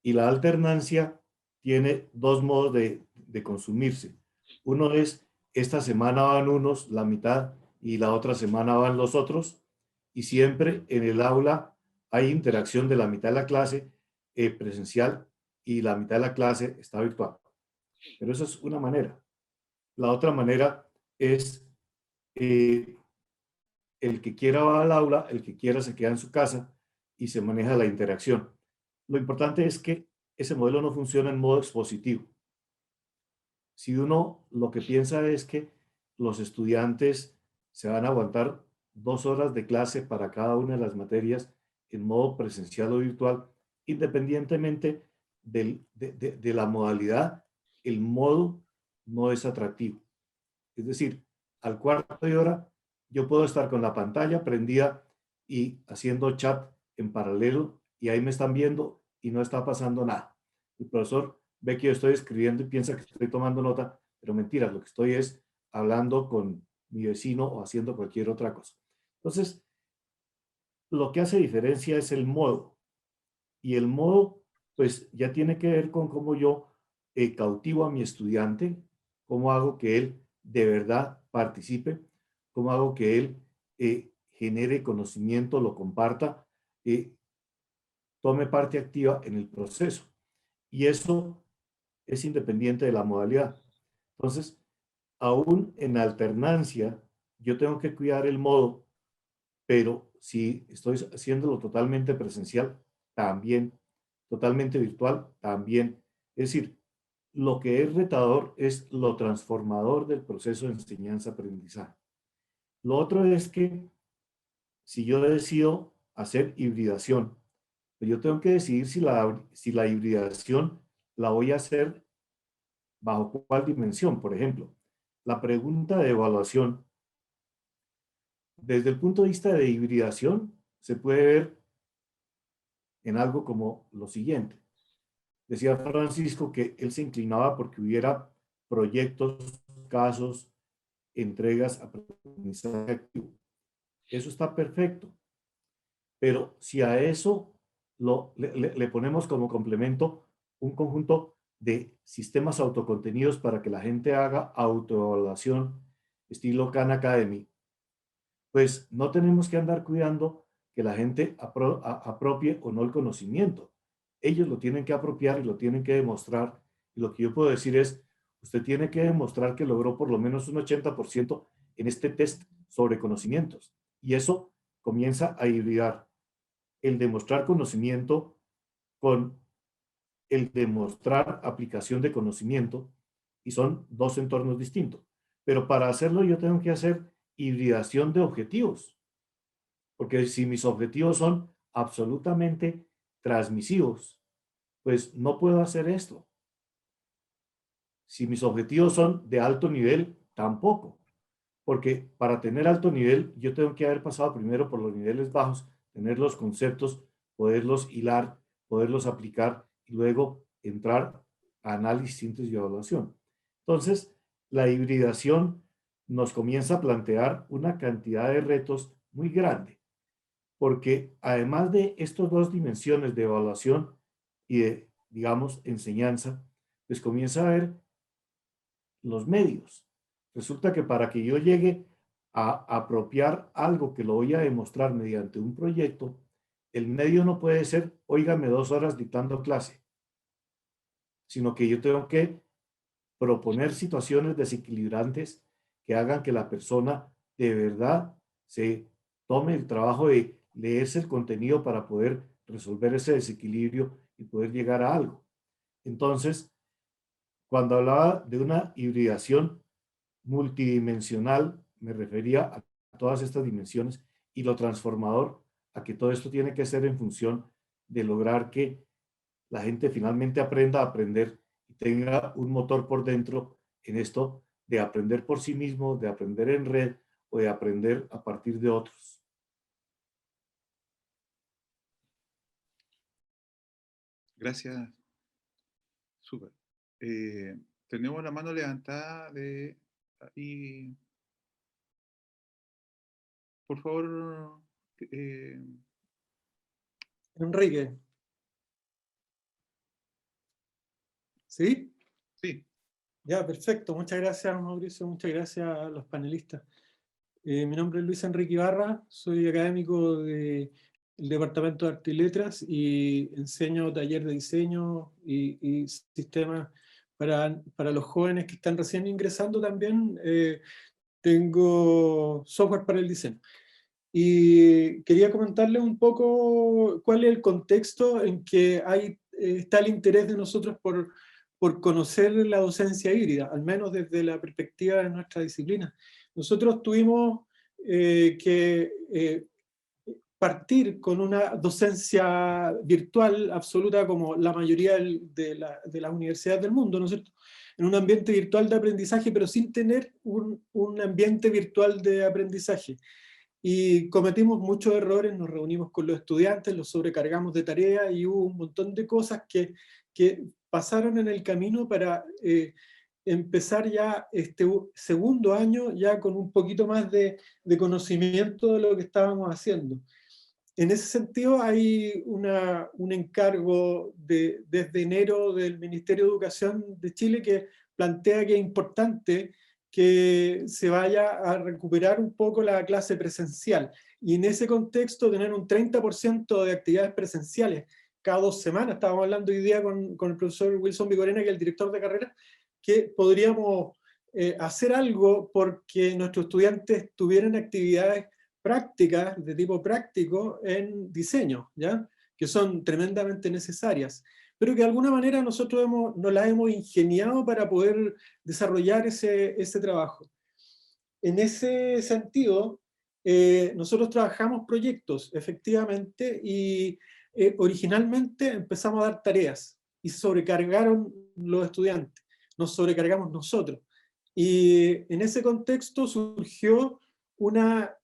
Y la alternancia tiene dos modos de consumirse. Uno es, esta semana van unos, la mitad, y la otra semana van los otros, y siempre en el aula hay interacción de la mitad de la clase presencial y la mitad de la clase está virtual. Pero eso es una manera. La otra manera es el que quiera va al aula, el que quiera se queda en su casa y se maneja la interacción. Lo importante es que ese modelo no funciona en modo expositivo. Si uno lo que piensa es que los estudiantes se van a aguantar 2 horas de clase para cada una de las materias en modo presencial o virtual, independientemente de la modalidad, el modo no es atractivo. Es decir, al cuarto de hora yo puedo estar con la pantalla prendida y haciendo chat en paralelo y ahí me están viendo y no está pasando nada. El profesor ve que yo estoy escribiendo y piensa que estoy tomando nota, pero mentira, lo que estoy es hablando con mi vecino o haciendo cualquier otra cosa. Entonces, lo que hace diferencia es el modo. Y el modo, pues ya tiene que ver con cómo yo cautivo a mi estudiante, cómo hago que él de verdad participe, cómo hago que él genere conocimiento, lo comparta, tome parte activa en el proceso. Y eso es independiente de la modalidad. Entonces, aún en alternancia, yo tengo que cuidar el modo, pero si estoy haciéndolo totalmente presencial, también, totalmente virtual, también. Es decir, lo que es retador es lo transformador del proceso de enseñanza-aprendizaje. Lo otro es que si yo decido hacer hibridación, pues yo tengo que decidir si la hibridación la voy a hacer bajo cuál dimensión. Por ejemplo, la pregunta de evaluación, desde el punto de vista de hibridación, se puede ver en algo como lo siguiente. Decía Francisco que él se inclinaba porque hubiera proyectos, casos, entregas, aprendizaje activo. Eso está perfecto. Pero si a eso le ponemos como complemento un conjunto de sistemas autocontenidos para que la gente haga autoevaluación, estilo Khan Academy, pues no tenemos que andar cuidando que la gente apropie o no el conocimiento. Ellos lo tienen que apropiar y lo tienen que demostrar. Y lo que yo puedo decir es, usted tiene que demostrar que logró por lo menos un 80% en este test sobre conocimientos. Y eso comienza a hibridar el demostrar conocimiento con el demostrar aplicación de conocimiento, y son dos entornos distintos. Pero para hacerlo yo tengo que hacer hibridación de objetivos, porque si mis objetivos son absolutamente transmisivos, pues no puedo hacer esto. Si mis objetivos son de alto nivel, tampoco, porque para tener alto nivel yo tengo que haber pasado primero por los niveles bajos, tener los conceptos, poderlos hilar, poderlos aplicar y luego entrar a análisis, síntesis y evaluación. Entonces, la hibridación nos comienza a plantear una cantidad de retos muy grande, porque además de estas dos dimensiones de evaluación y de, digamos, enseñanza, pues comienza a ver los medios. Resulta que para que yo llegue a apropiar algo que lo voy a demostrar mediante un proyecto, el medio no puede ser, óigame 2 horas dictando clase, sino que yo tengo que proponer situaciones desequilibrantes que hagan que la persona de verdad se tome el trabajo de leerse el contenido para poder resolver ese desequilibrio y poder llegar a algo. Entonces, cuando hablaba de una hibridación multidimensional, me refería a todas estas dimensiones y lo transformador a que todo esto tiene que ser en función de lograr que la gente finalmente aprenda a aprender y tenga un motor por dentro en esto de aprender por sí mismo, de aprender en red o de aprender a partir de otros. Gracias. Súper. Tenemos la mano levantada de... Y, por favor, Enrique. ¿Sí? sí. Ya, perfecto. Muchas gracias, Mauricio. Muchas gracias a los panelistas. Mi nombre es Luis Enrique Ibarra. Soy académico del Departamento de Arte y Letras y enseño taller de diseño y sistemas para los jóvenes que están recién ingresando también. Tengo software para el diseño. Y quería comentarles un poco cuál es el contexto en que está el interés de nosotros por conocer la docencia híbrida, al menos desde la perspectiva de nuestra disciplina. Nosotros tuvimos que partir con una docencia virtual absoluta como la mayoría de las universidades del mundo, ¿no es cierto? En un ambiente virtual de aprendizaje, pero sin tener un ambiente virtual de aprendizaje. Y cometimos muchos errores, nos reunimos con los estudiantes, los sobrecargamos de tareas y hubo un montón de cosas que pasaron en el camino para empezar ya este segundo año ya con un poquito más de conocimiento de lo que estábamos haciendo. En ese sentido hay un encargo desde enero del Ministerio de Educación de Chile que plantea que es importante que se vaya a recuperar un poco la clase presencial. Y en ese contexto tener un 30% de actividades presenciales cada 2 semanas. Estábamos hablando hoy día con el profesor Wilson Vigorena, que es el director de carrera, que podríamos hacer algo porque nuestros estudiantes tuvieran actividades prácticas de tipo práctico en diseño, ¿ya? Que son tremendamente necesarias, pero que de alguna manera nosotros nos las hemos ingeniado para poder desarrollar ese trabajo. En ese sentido, nosotros trabajamos proyectos, efectivamente, y originalmente empezamos a dar tareas, y sobrecargaron los estudiantes, nos sobrecargamos nosotros. Y en ese contexto surgió una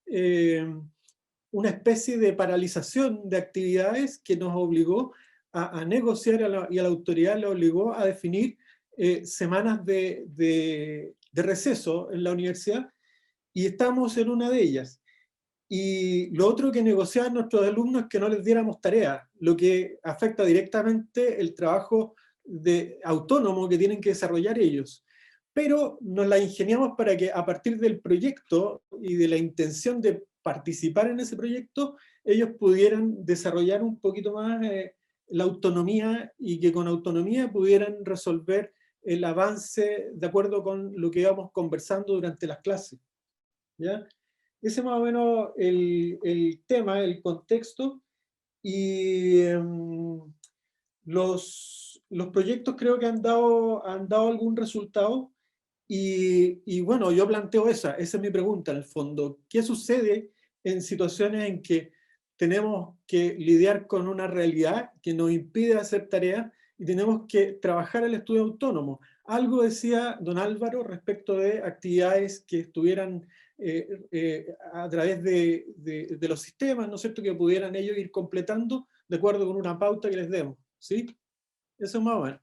especie de paralización de actividades que nos obligó a negociar y a la autoridad le obligó a definir semanas de receso en la universidad, y estamos en una de ellas. Y lo otro que negociaban nuestros alumnos es que no les diéramos tarea, lo que afecta directamente el trabajo autónomo que tienen que desarrollar ellos. Pero nos la ingeniamos para que a partir del proyecto y de la intención de participar en ese proyecto, ellos pudieran desarrollar un poquito más la autonomía, y que con autonomía pudieran resolver el avance de acuerdo con lo que íbamos conversando durante las clases, ¿ya? Ese es más o menos el tema, el contexto, y los proyectos creo que han dado algún resultado, y bueno, yo planteo esa es mi pregunta en el fondo. ¿Qué sucede en situaciones en que tenemos que lidiar con una realidad que nos impide hacer tareas y tenemos que trabajar el estudio autónomo? Algo decía don Álvaro respecto de actividades que estuvieran a través de los sistemas, ¿no es cierto?, que pudieran ellos ir completando de acuerdo con una pauta que les demos, ¿sí? Eso es más o menos.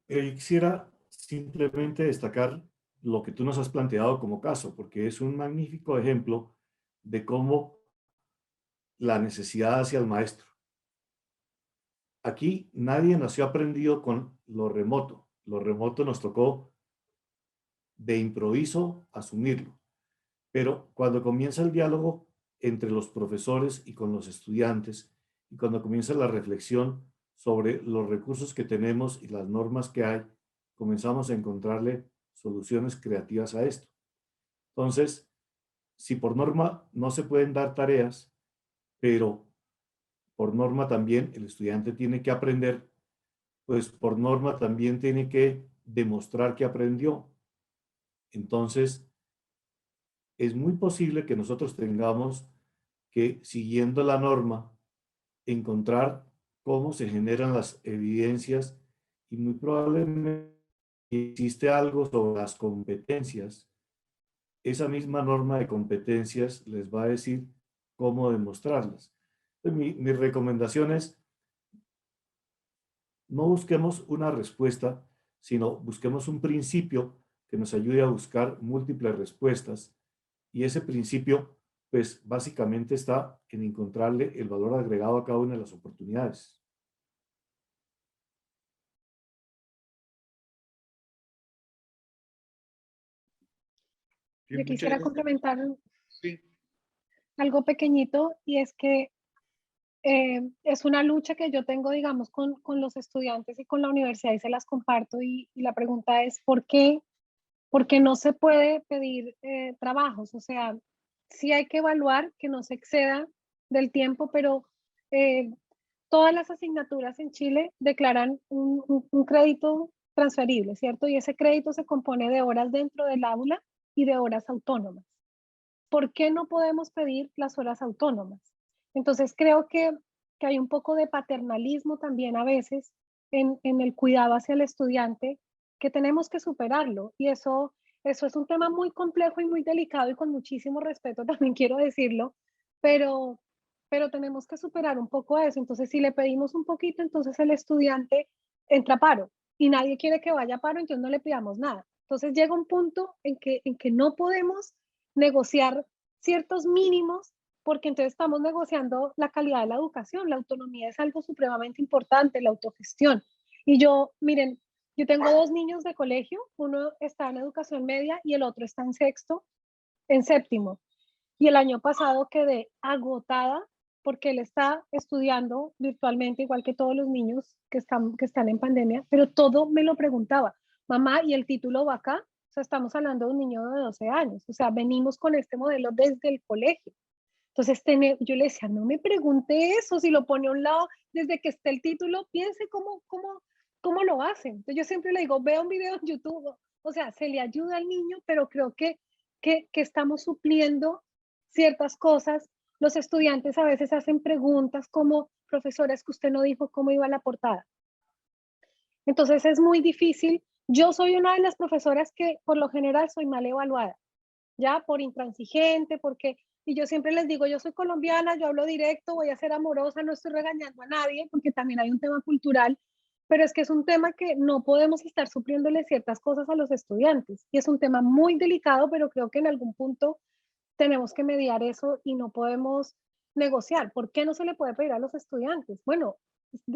Yo quisiera simplemente destacar lo que tú nos has planteado como caso, porque es un magnífico ejemplo de cómo la necesidad hacia el maestro. Aquí nadie nació aprendido con lo remoto. Lo remoto nos tocó de improviso asumirlo. Pero cuando comienza el diálogo entre los profesores y con los estudiantes, y cuando comienza la reflexión sobre los recursos que tenemos y las normas que hay, comenzamos a encontrarle soluciones creativas a esto. Entonces, si por norma no se pueden dar tareas, pero por norma también el estudiante tiene que aprender, pues por norma también tiene que demostrar que aprendió. Entonces, es muy posible que nosotros tengamos que, siguiendo la norma, encontrar cómo se generan las evidencias y muy probablemente existe algo sobre las competencias. Esa misma norma de competencias les va a decir cómo demostrarlas. Mi recomendación es, no busquemos una respuesta, sino busquemos un principio que nos ayude a buscar múltiples respuestas. Y ese principio, pues básicamente está en encontrarle el valor agregado a cada una de las oportunidades. Bien, Yo muchas quisiera gracias. complementar Sí, algo pequeñito y es que es una lucha que yo tengo, digamos, con los estudiantes y con la universidad y se las comparto y la pregunta es, ¿por qué? Porque no se puede pedir trabajos, o sea, sí hay que evaluar que no se exceda del tiempo, pero eh, todas las asignaturas en Chile declaran un crédito transferible, ¿cierto? Y ese crédito se compone de horas dentro del aula y de horas autónomas. ¿Por qué no podemos pedir las horas autónomas? Entonces creo que hay un poco de paternalismo también a veces en el cuidado hacia el estudiante que tenemos que superarlo y eso es un tema muy complejo y muy delicado y con muchísimo respeto también quiero decirlo, pero, pero tenemos que superar un poco eso. Entonces si le pedimos un poquito, entonces el estudiante entra a paro y nadie quiere que vaya a paro, entonces no le pidamos nada. Entonces llega un punto en que no podemos negociar ciertos mínimos, porque entonces estamos negociando la calidad de la educación. La autonomía es algo supremamente importante, la autogestión. Y yo, miren, yo tengo dos niños de colegio, uno está en educación media y el otro está en sexto, en séptimo. Y el año pasado quedé agotada porque él está estudiando virtualmente, igual que todos los niños que están en pandemia, pero todo me lo preguntaba. Mamá, ¿y el título va acá? O sea, estamos hablando de un niño de 12 años. O sea, venimos con este modelo desde el colegio. Entonces, yo le decía, no me pregunte eso, si lo pone a un lado, desde que esté el título, piense cómo lo hacen. Entonces, yo siempre le digo, vea un video en YouTube, o sea, se le ayuda al niño, pero creo que estamos supliendo ciertas cosas. Los estudiantes a veces hacen preguntas como, profesora, es que usted no dijo cómo iba la portada. Entonces, es muy difícil. Yo soy una de las profesoras que por lo general soy mal evaluada, ya por intransigente, porque, y yo siempre les digo, yo soy colombiana, yo hablo directo, voy a ser amorosa, no estoy regañando a nadie, porque también hay un tema cultural, pero es que es un tema que no podemos estar supliéndole ciertas cosas a los estudiantes, y es un tema muy delicado, pero creo que en algún punto tenemos que mediar eso y no podemos negociar. ¿Por qué no se le puede pedir a los estudiantes? Bueno,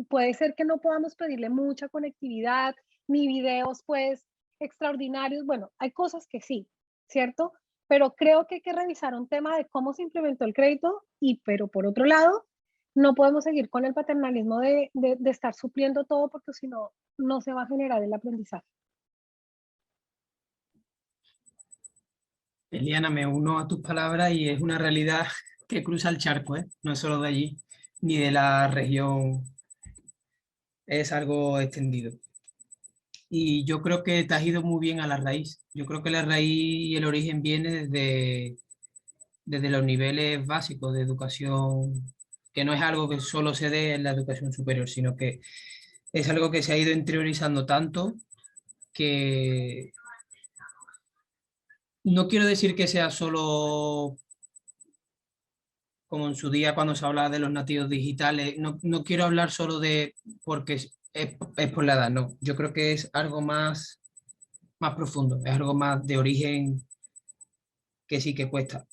puede ser que no podamos pedirle mucha conectividad, ni videos pues extraordinarios, bueno, hay cosas que sí, ¿cierto? Pero creo que hay que revisar un tema de cómo se implementó el crédito pero por otro lado, no podemos seguir con el paternalismo de estar supliendo todo porque si no, no se va a generar el aprendizaje. Eliana, me uno a tus palabras y es una realidad que cruza el charco, ¿eh? No es solo de allí, ni de la región, es algo extendido. Y yo creo que te has ido muy bien a la raíz. Yo creo que la raíz y el origen viene desde los niveles básicos de educación, que no es algo que solo se dé en la educación superior, sino que es algo que se ha ido interiorizando tanto que no quiero decir que sea solo como en su día cuando se hablaba de los nativos digitales, no quiero hablar solo de porque es por la edad, no. Yo creo que es algo más profundo, es algo más de origen que sí que cuesta.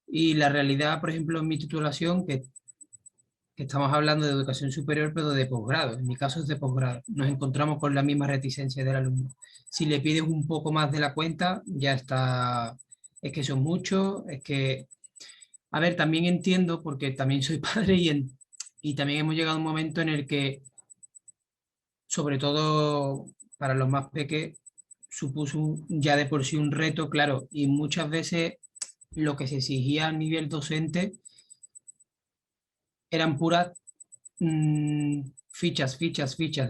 Y la realidad, por ejemplo, en mi titulación, que estamos hablando de educación superior, pero de posgrado. En mi caso es de posgrado. Nos encontramos con la misma reticencia del alumno. Si le pides un poco más de la cuenta, ya está. Es que son muchos, es que. A ver, también entiendo, porque también soy padre y también hemos llegado a un momento en el que, sobre todo para los más pequeños, supuso ya de por sí un reto, claro, y muchas veces lo que se exigía a nivel docente eran puras fichas,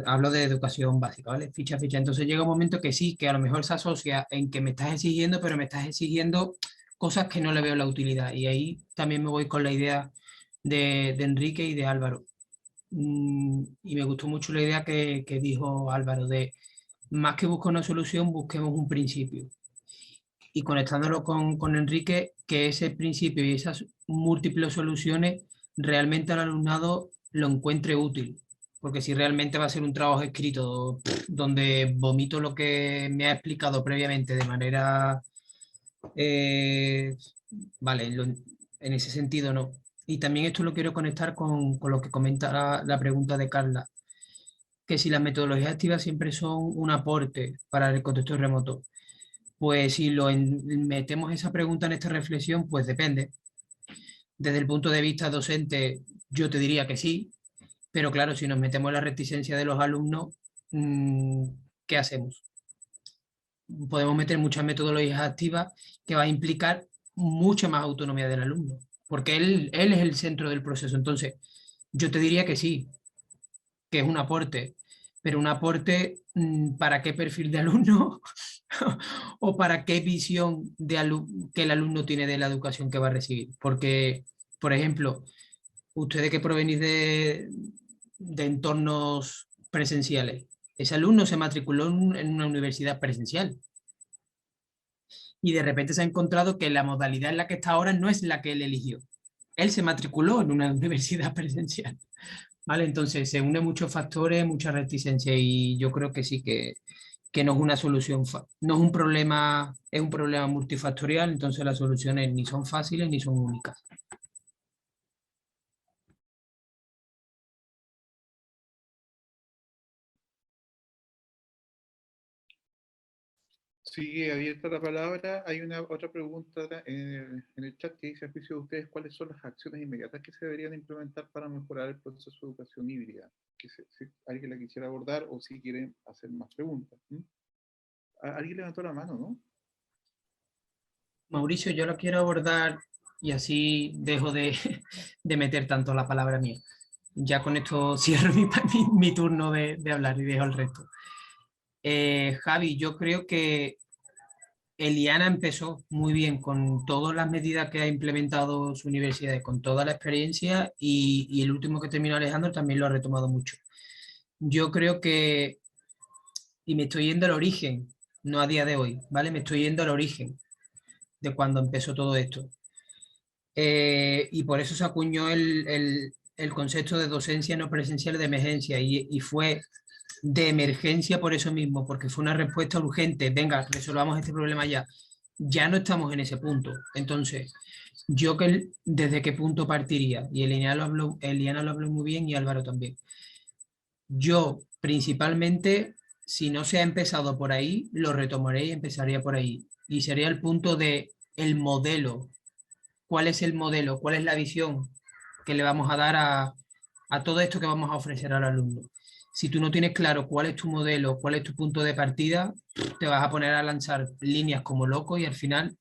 hablo de educación básica, ¿vale? Fichas. Entonces llega un momento que sí, que a lo mejor se asocia en que me estás exigiendo, pero me estás exigiendo cosas que no le veo la utilidad. Y ahí también me voy con la idea de Enrique y de Álvaro. Y me gustó mucho la idea que dijo Álvaro, de más que buscar una solución, busquemos un principio. Y conectándolo con Enrique, que ese principio y esas múltiples soluciones realmente al alumnado lo encuentre útil. Porque si realmente va a ser un trabajo escrito donde vomito lo que me ha explicado previamente de manera... vale, en ese sentido no. Y también esto lo quiero conectar con lo que comenta la pregunta de Carla, que si las metodologías activas siempre son un aporte para el contexto remoto. Pues si metemos esa pregunta en esta reflexión, pues depende. Desde el punto de vista docente, yo te diría que sí, pero claro, si nos metemos en la reticencia de los alumnos, ¿qué hacemos? Podemos meter muchas metodologías activas que va a implicar mucha más autonomía del alumno, porque él es el centro del proceso. Entonces, yo te diría que sí, que es un aporte, pero un aporte ¿para qué perfil de alumno o para qué visión que el alumno tiene de la educación que va a recibir? Porque, por ejemplo, ustedes que provenís de entornos presenciales, ese alumno se matriculó en una universidad presencial y de repente se ha encontrado que la modalidad en la que está ahora no es la que él eligió. Él se matriculó en una universidad presencial. ¿Vale? Entonces se unen muchos factores, mucha reticencia y yo creo que sí que no es una solución, no es un problema, es un problema multifactorial, entonces las soluciones ni son fáciles ni son únicas. Sigue abierta la palabra. Hay una otra pregunta en el chat que dice: a juicio de ustedes, ¿cuáles son las acciones inmediatas que se deberían implementar para mejorar el proceso de educación híbrida? Que si alguien la quisiera abordar o si quieren hacer más preguntas. Alguien levantó la mano, ¿no? Mauricio, yo lo quiero abordar y así dejo de meter tanto la palabra mía. Ya con esto cierro mi turno de hablar y dejo el resto. Javi, yo creo que Eliana empezó muy bien con todas las medidas que ha implementado su universidad, con toda la experiencia y el último que terminó Alejandro también lo ha retomado mucho. Yo creo que, y me estoy yendo al origen, no a día de hoy, ¿vale? Me estoy yendo al origen de cuando empezó todo esto. Y por eso se acuñó el concepto de docencia no presencial de emergencia y fue de emergencia por eso mismo, porque fue una respuesta urgente. Venga, resolvamos este problema ya. Ya no estamos en ese punto. Entonces, yo desde qué punto partiría, y Eliana lo habló muy bien y Álvaro también. Yo principalmente, si no se ha empezado por ahí, lo retomaré y empezaría por ahí. Y sería el punto de el modelo. ¿Cuál es el modelo? ¿Cuál es la visión que le vamos a dar a todo esto que vamos a ofrecer al alumno? Si tú no tienes claro cuál es tu modelo, cuál es tu punto de partida, te vas a poner a lanzar líneas como loco y al final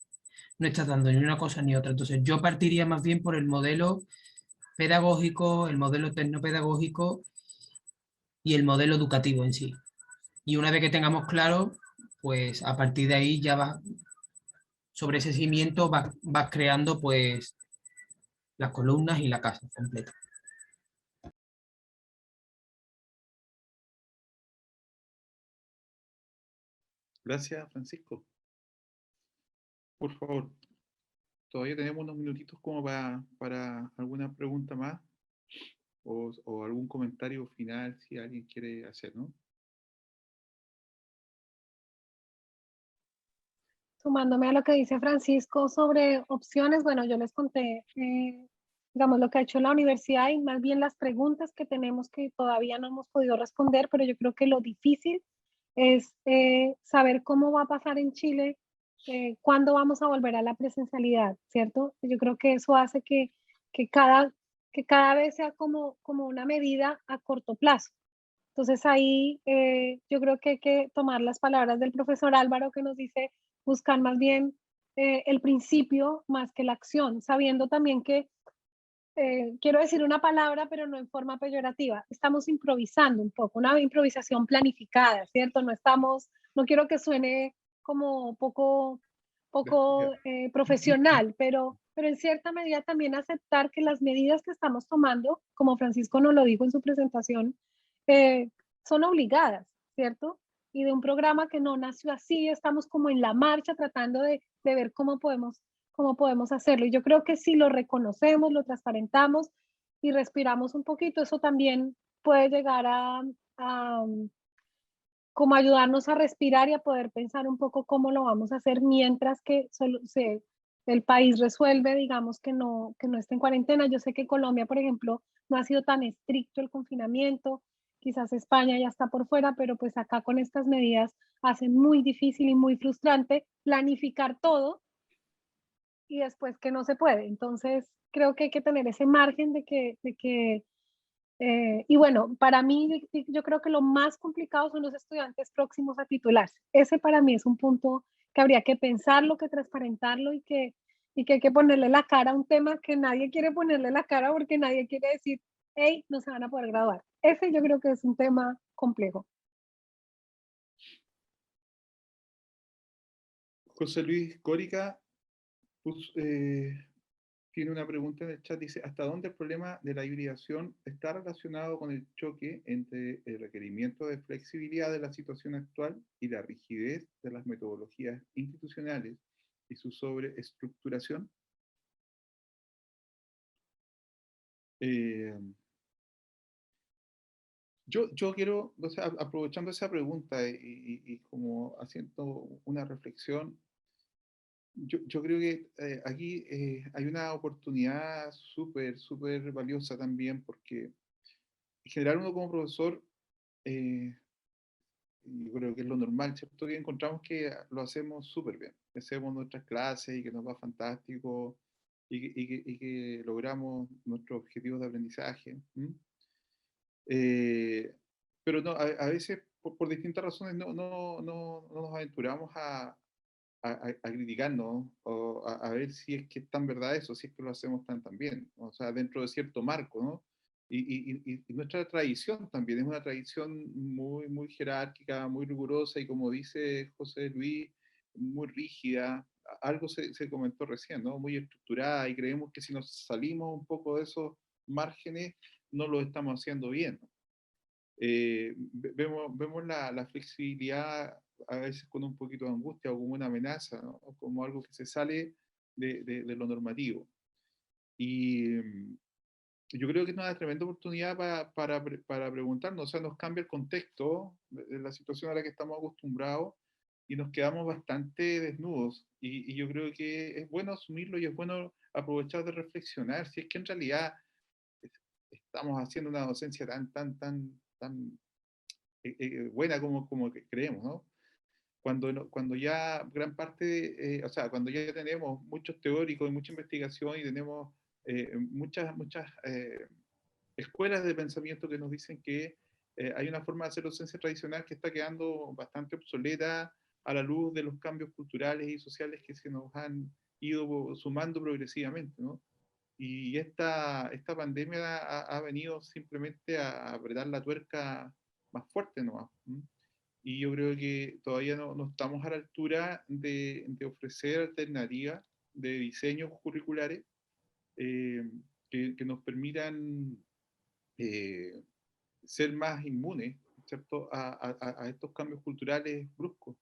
no estás dando ni una cosa ni otra. Entonces yo partiría más bien por el modelo pedagógico, el modelo tecnopedagógico y el modelo educativo en sí. Y una vez que tengamos claro, pues a partir de ahí ya vas, sobre ese cimiento vas creando pues las columnas y la casa completa. Gracias, Francisco. Por favor, todavía tenemos unos minutitos como para alguna pregunta más o algún comentario final si alguien quiere hacer, ¿no? Sumándome a lo que dice Francisco sobre opciones, bueno, yo les conté, digamos, lo que ha hecho la universidad y más bien las preguntas que tenemos que todavía no hemos podido responder, pero yo creo que lo difícil es saber cómo va a pasar en Chile, cuándo vamos a volver a la presencialidad, ¿cierto? Yo creo que eso hace que cada vez sea como una medida a corto plazo. Entonces ahí yo creo que hay que tomar las palabras del profesor Álvaro que nos dice buscar más bien el principio más que la acción, sabiendo también que quiero decir una palabra, pero no en forma peyorativa, estamos improvisando un poco, una improvisación planificada, ¿cierto? No quiero que suene como poco profesional, pero en cierta medida también aceptar que las medidas que estamos tomando, como Francisco nos lo dijo en su presentación, eh, son obligadas, ¿cierto? Y de un programa que no nació así, estamos como en la marcha tratando de ver cómo podemos hacerlo. Y yo creo que si lo reconocemos, lo transparentamos y respiramos un poquito, eso también puede llegar a como ayudarnos a respirar y a poder pensar un poco cómo lo vamos a hacer mientras que el país resuelve, digamos, que no esté en cuarentena. Yo sé que Colombia, por ejemplo, no ha sido tan estricto el confinamiento, quizás España ya está por fuera, pero pues acá con estas medidas hace muy difícil y muy frustrante planificar todo y después que no se puede. Entonces, creo que hay que tener ese margen y bueno, para mí, yo creo que lo más complicado son los estudiantes próximos a titularse. Ese para mí es un punto que habría que pensarlo, que transparentarlo y que hay que ponerle la cara a un tema que nadie quiere ponerle la cara porque nadie quiere decir, hey, no se van a poder graduar. Ese yo creo que es un tema complejo. José Luis Córica tiene una pregunta en el chat, dice, ¿hasta dónde el problema de la hibridación está relacionado con el choque entre el requerimiento de flexibilidad de la situación actual y la rigidez de las metodologías institucionales y su sobreestructuración? Yo quiero, o sea, aprovechando esa pregunta y como haciendo una reflexión, yo creo que aquí hay una oportunidad súper valiosa también, porque en general uno como profesor, eh, yo creo que es lo normal, ¿cierto? Que encontramos que lo hacemos súper bien, que hacemos nuestras clases y que nos va fantástico y que logramos nuestros objetivos de aprendizaje. Eh, pero no, a veces por distintas razones no nos aventuramos a criticarnos o a ver si es que es tan verdad eso, si es que lo hacemos tan bien, o sea, dentro de cierto marco, ¿no? Y nuestra tradición también es una tradición muy jerárquica, muy rigurosa y como dice José Luis, muy rígida. Algo se comentó recién, ¿no? Muy estructurada y creemos que si nos salimos un poco de esos márgenes, no lo estamos haciendo bien. Vemos la flexibilidad a veces con un poquito de angustia o como una amenaza, ¿no? O como algo que se sale de lo normativo. Y yo creo que es una tremenda oportunidad para preguntarnos, o sea, nos cambia el contexto de la situación a la que estamos acostumbrados y nos quedamos bastante desnudos. Y yo creo que es bueno asumirlo y es bueno aprovechar de reflexionar si es que en realidad estamos haciendo una docencia tan buena como que creemos, ¿no? Cuando ya gran parte, o sea, cuando ya tenemos muchos teóricos y mucha investigación y tenemos muchas escuelas de pensamiento que nos dicen que hay una forma de hacer docencia tradicional que está quedando bastante obsoleta a la luz de los cambios culturales y sociales que se nos han ido sumando progresivamente, ¿no? Y esta pandemia ha venido simplemente a apretar la tuerca más fuerte nomás. Y yo creo que todavía no estamos a la altura de ofrecer alternativas de diseños curriculares eh, que nos permitan eh, ser más inmunes, ¿cierto? A estos cambios culturales bruscos.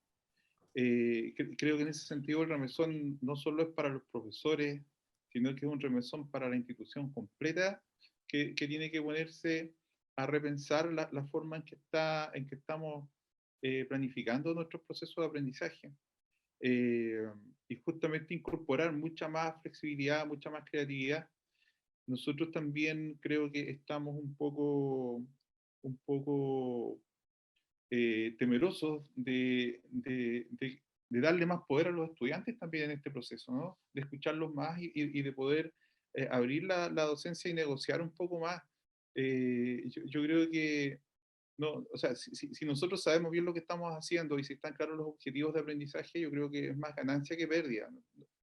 Creo que en ese sentido el remesón no solo es para los profesores, sino que es un remesón para la institución completa que tiene que ponerse a repensar la forma en que estamos planificando nuestros procesos de aprendizaje. Eh, y justamente incorporar mucha más flexibilidad, mucha más creatividad. Nosotros también creo que estamos un poco temerosos de darle más poder a los estudiantes también en este proceso, ¿no? De escucharlos más y de poder abrir la docencia y negociar un poco más. Yo creo que, no, o sea, si nosotros sabemos bien lo que estamos haciendo y si están claros los objetivos de aprendizaje, yo creo que es más ganancia que pérdida.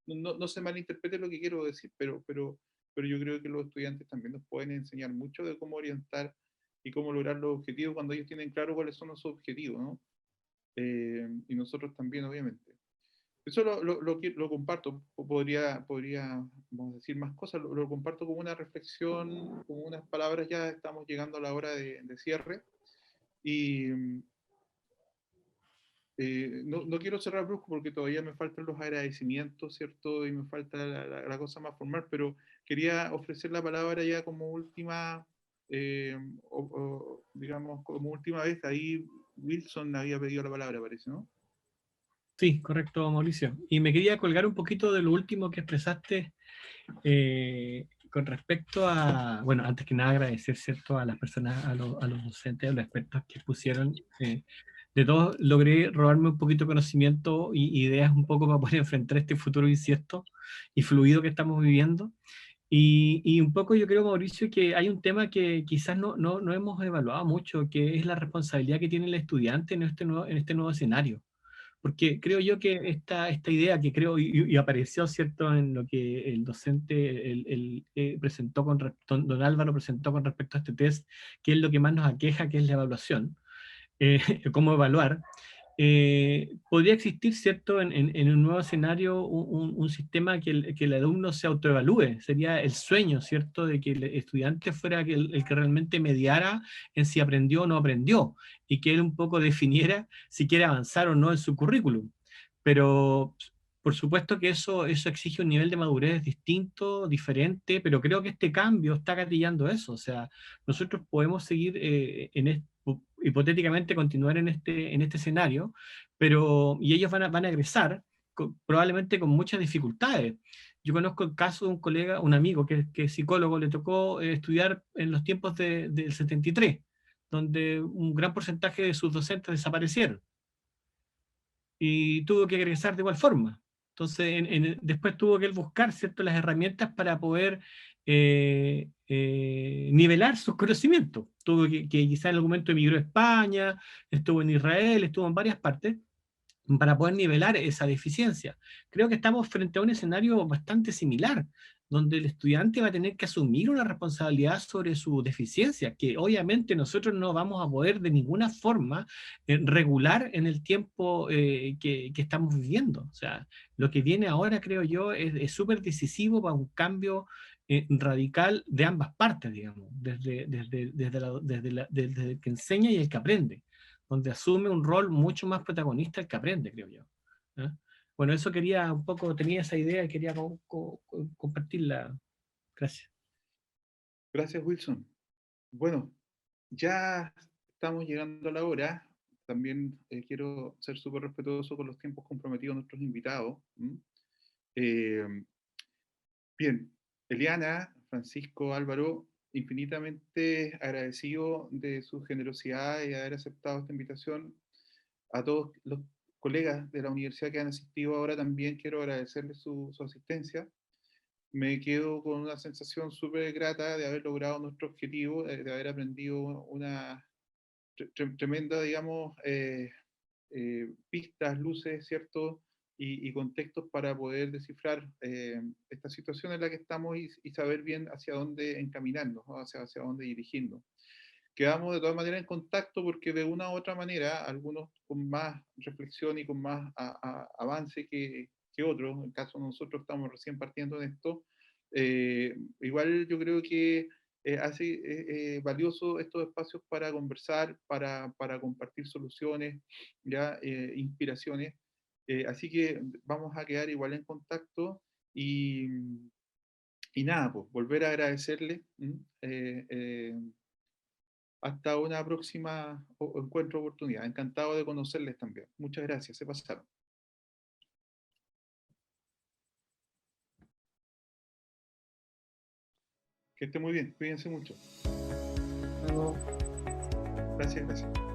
No se malinterprete lo que quiero decir, pero pero yo creo que los estudiantes también nos pueden enseñar mucho de cómo orientar y cómo lograr los objetivos cuando ellos tienen claro cuáles son los objetivos, ¿no? Y nosotros también, obviamente. Eso lo comparto, podría, vamos a decir más cosas, lo comparto como una reflexión, como unas palabras, ya estamos llegando a la hora de cierre, y no quiero cerrar brusco porque todavía me faltan los agradecimientos, ¿cierto? Y me falta la cosa más formal, pero quería ofrecer la palabra ya como última, digamos, como última vez. Ahí Wilson había pedido la palabra, parece, ¿no? Sí, correcto, Mauricio. Y me quería colgar un poquito de lo último que expresaste con respecto a, bueno, antes que nada agradecer, ¿cierto?, a las personas, a los docentes, a los expertos que pusieron. De todos logré robarme un poquito de conocimiento y ideas un poco para poder enfrentar este futuro incierto y fluido que estamos viviendo. Y un poco yo creo, Mauricio, que hay un tema que quizás no hemos evaluado mucho, que es la responsabilidad que tiene el estudiante en este nuevo escenario. Porque creo yo que esta idea que creo y apareció, ¿cierto?, en lo que el docente presentó don Álvaro presentó con respecto a este test, que es lo que más nos aqueja, que es la evaluación, cómo evaluar. Podría existir, ¿cierto?, en un nuevo escenario un sistema que el alumno se autoevalúe. Sería el sueño, ¿cierto?, de que el estudiante fuera el que realmente mediara en si aprendió o no aprendió, y que él un poco definiera si quiere avanzar o no en su currículum. Pero por supuesto que eso exige un nivel de madurez distinto, diferente, pero creo que este cambio está gatillando eso. O sea, nosotros podemos seguir hipotéticamente continuar en este escenario, y ellos van a egresar probablemente con muchas dificultades. Yo conozco el caso de un colega, un amigo que es psicólogo, le tocó estudiar en los tiempos del 73, donde un gran porcentaje de sus docentes desaparecieron y tuvo que egresar de igual forma. Entonces, después tuvo que él buscar, ¿cierto?, las herramientas para poder nivelar sus conocimientos. Tuvo que quizá en algún momento emigró a España, estuvo en Israel, estuvo en varias partes, para poder nivelar esa deficiencia. Creo que estamos frente a un escenario bastante similar, donde el estudiante va a tener que asumir una responsabilidad sobre su deficiencia, que obviamente nosotros no vamos a poder de ninguna forma regular en el tiempo que estamos viviendo. O sea, lo que viene ahora, creo yo, es súper decisivo para un cambio radical de ambas partes, digamos, desde el que enseña y el que aprende, donde asume un rol mucho más protagonista el que aprende, creo yo. Bueno, eso quería un poco, tenía esa idea y quería compartirla. Gracias. Gracias, Wilson. Bueno, ya estamos llegando a la hora. También quiero ser súper respetuoso con los tiempos comprometidos de nuestros invitados. Bien, Eliana, Francisco, Álvaro, infinitamente agradecido de su generosidad y de haber aceptado esta invitación. A todos los colegas de la universidad que han asistido ahora también quiero agradecerles su asistencia. Me quedo con una sensación súper grata de haber logrado nuestro objetivo, de haber aprendido una tremenda, digamos, pistas, luces, ¿cierto? Y contextos para poder descifrar esta situación en la que estamos y saber bien hacia dónde encaminarnos, ¿no? hacia dónde dirigirnos. Quedamos de todas maneras en contacto porque de una u otra manera, algunos con más reflexión y con más avance que otros, en el caso de nosotros estamos recién partiendo en esto, igual yo creo que hace valioso estos espacios para conversar, para compartir soluciones, ya inspiraciones. Así que vamos a quedar igual en contacto y nada, pues volver a agradecerle. Hasta una próxima encuentro oportunidad. Encantado de conocerles también. Muchas gracias, se pasaron. Que esté muy bien, cuídense mucho. Bueno. Gracias, gracias.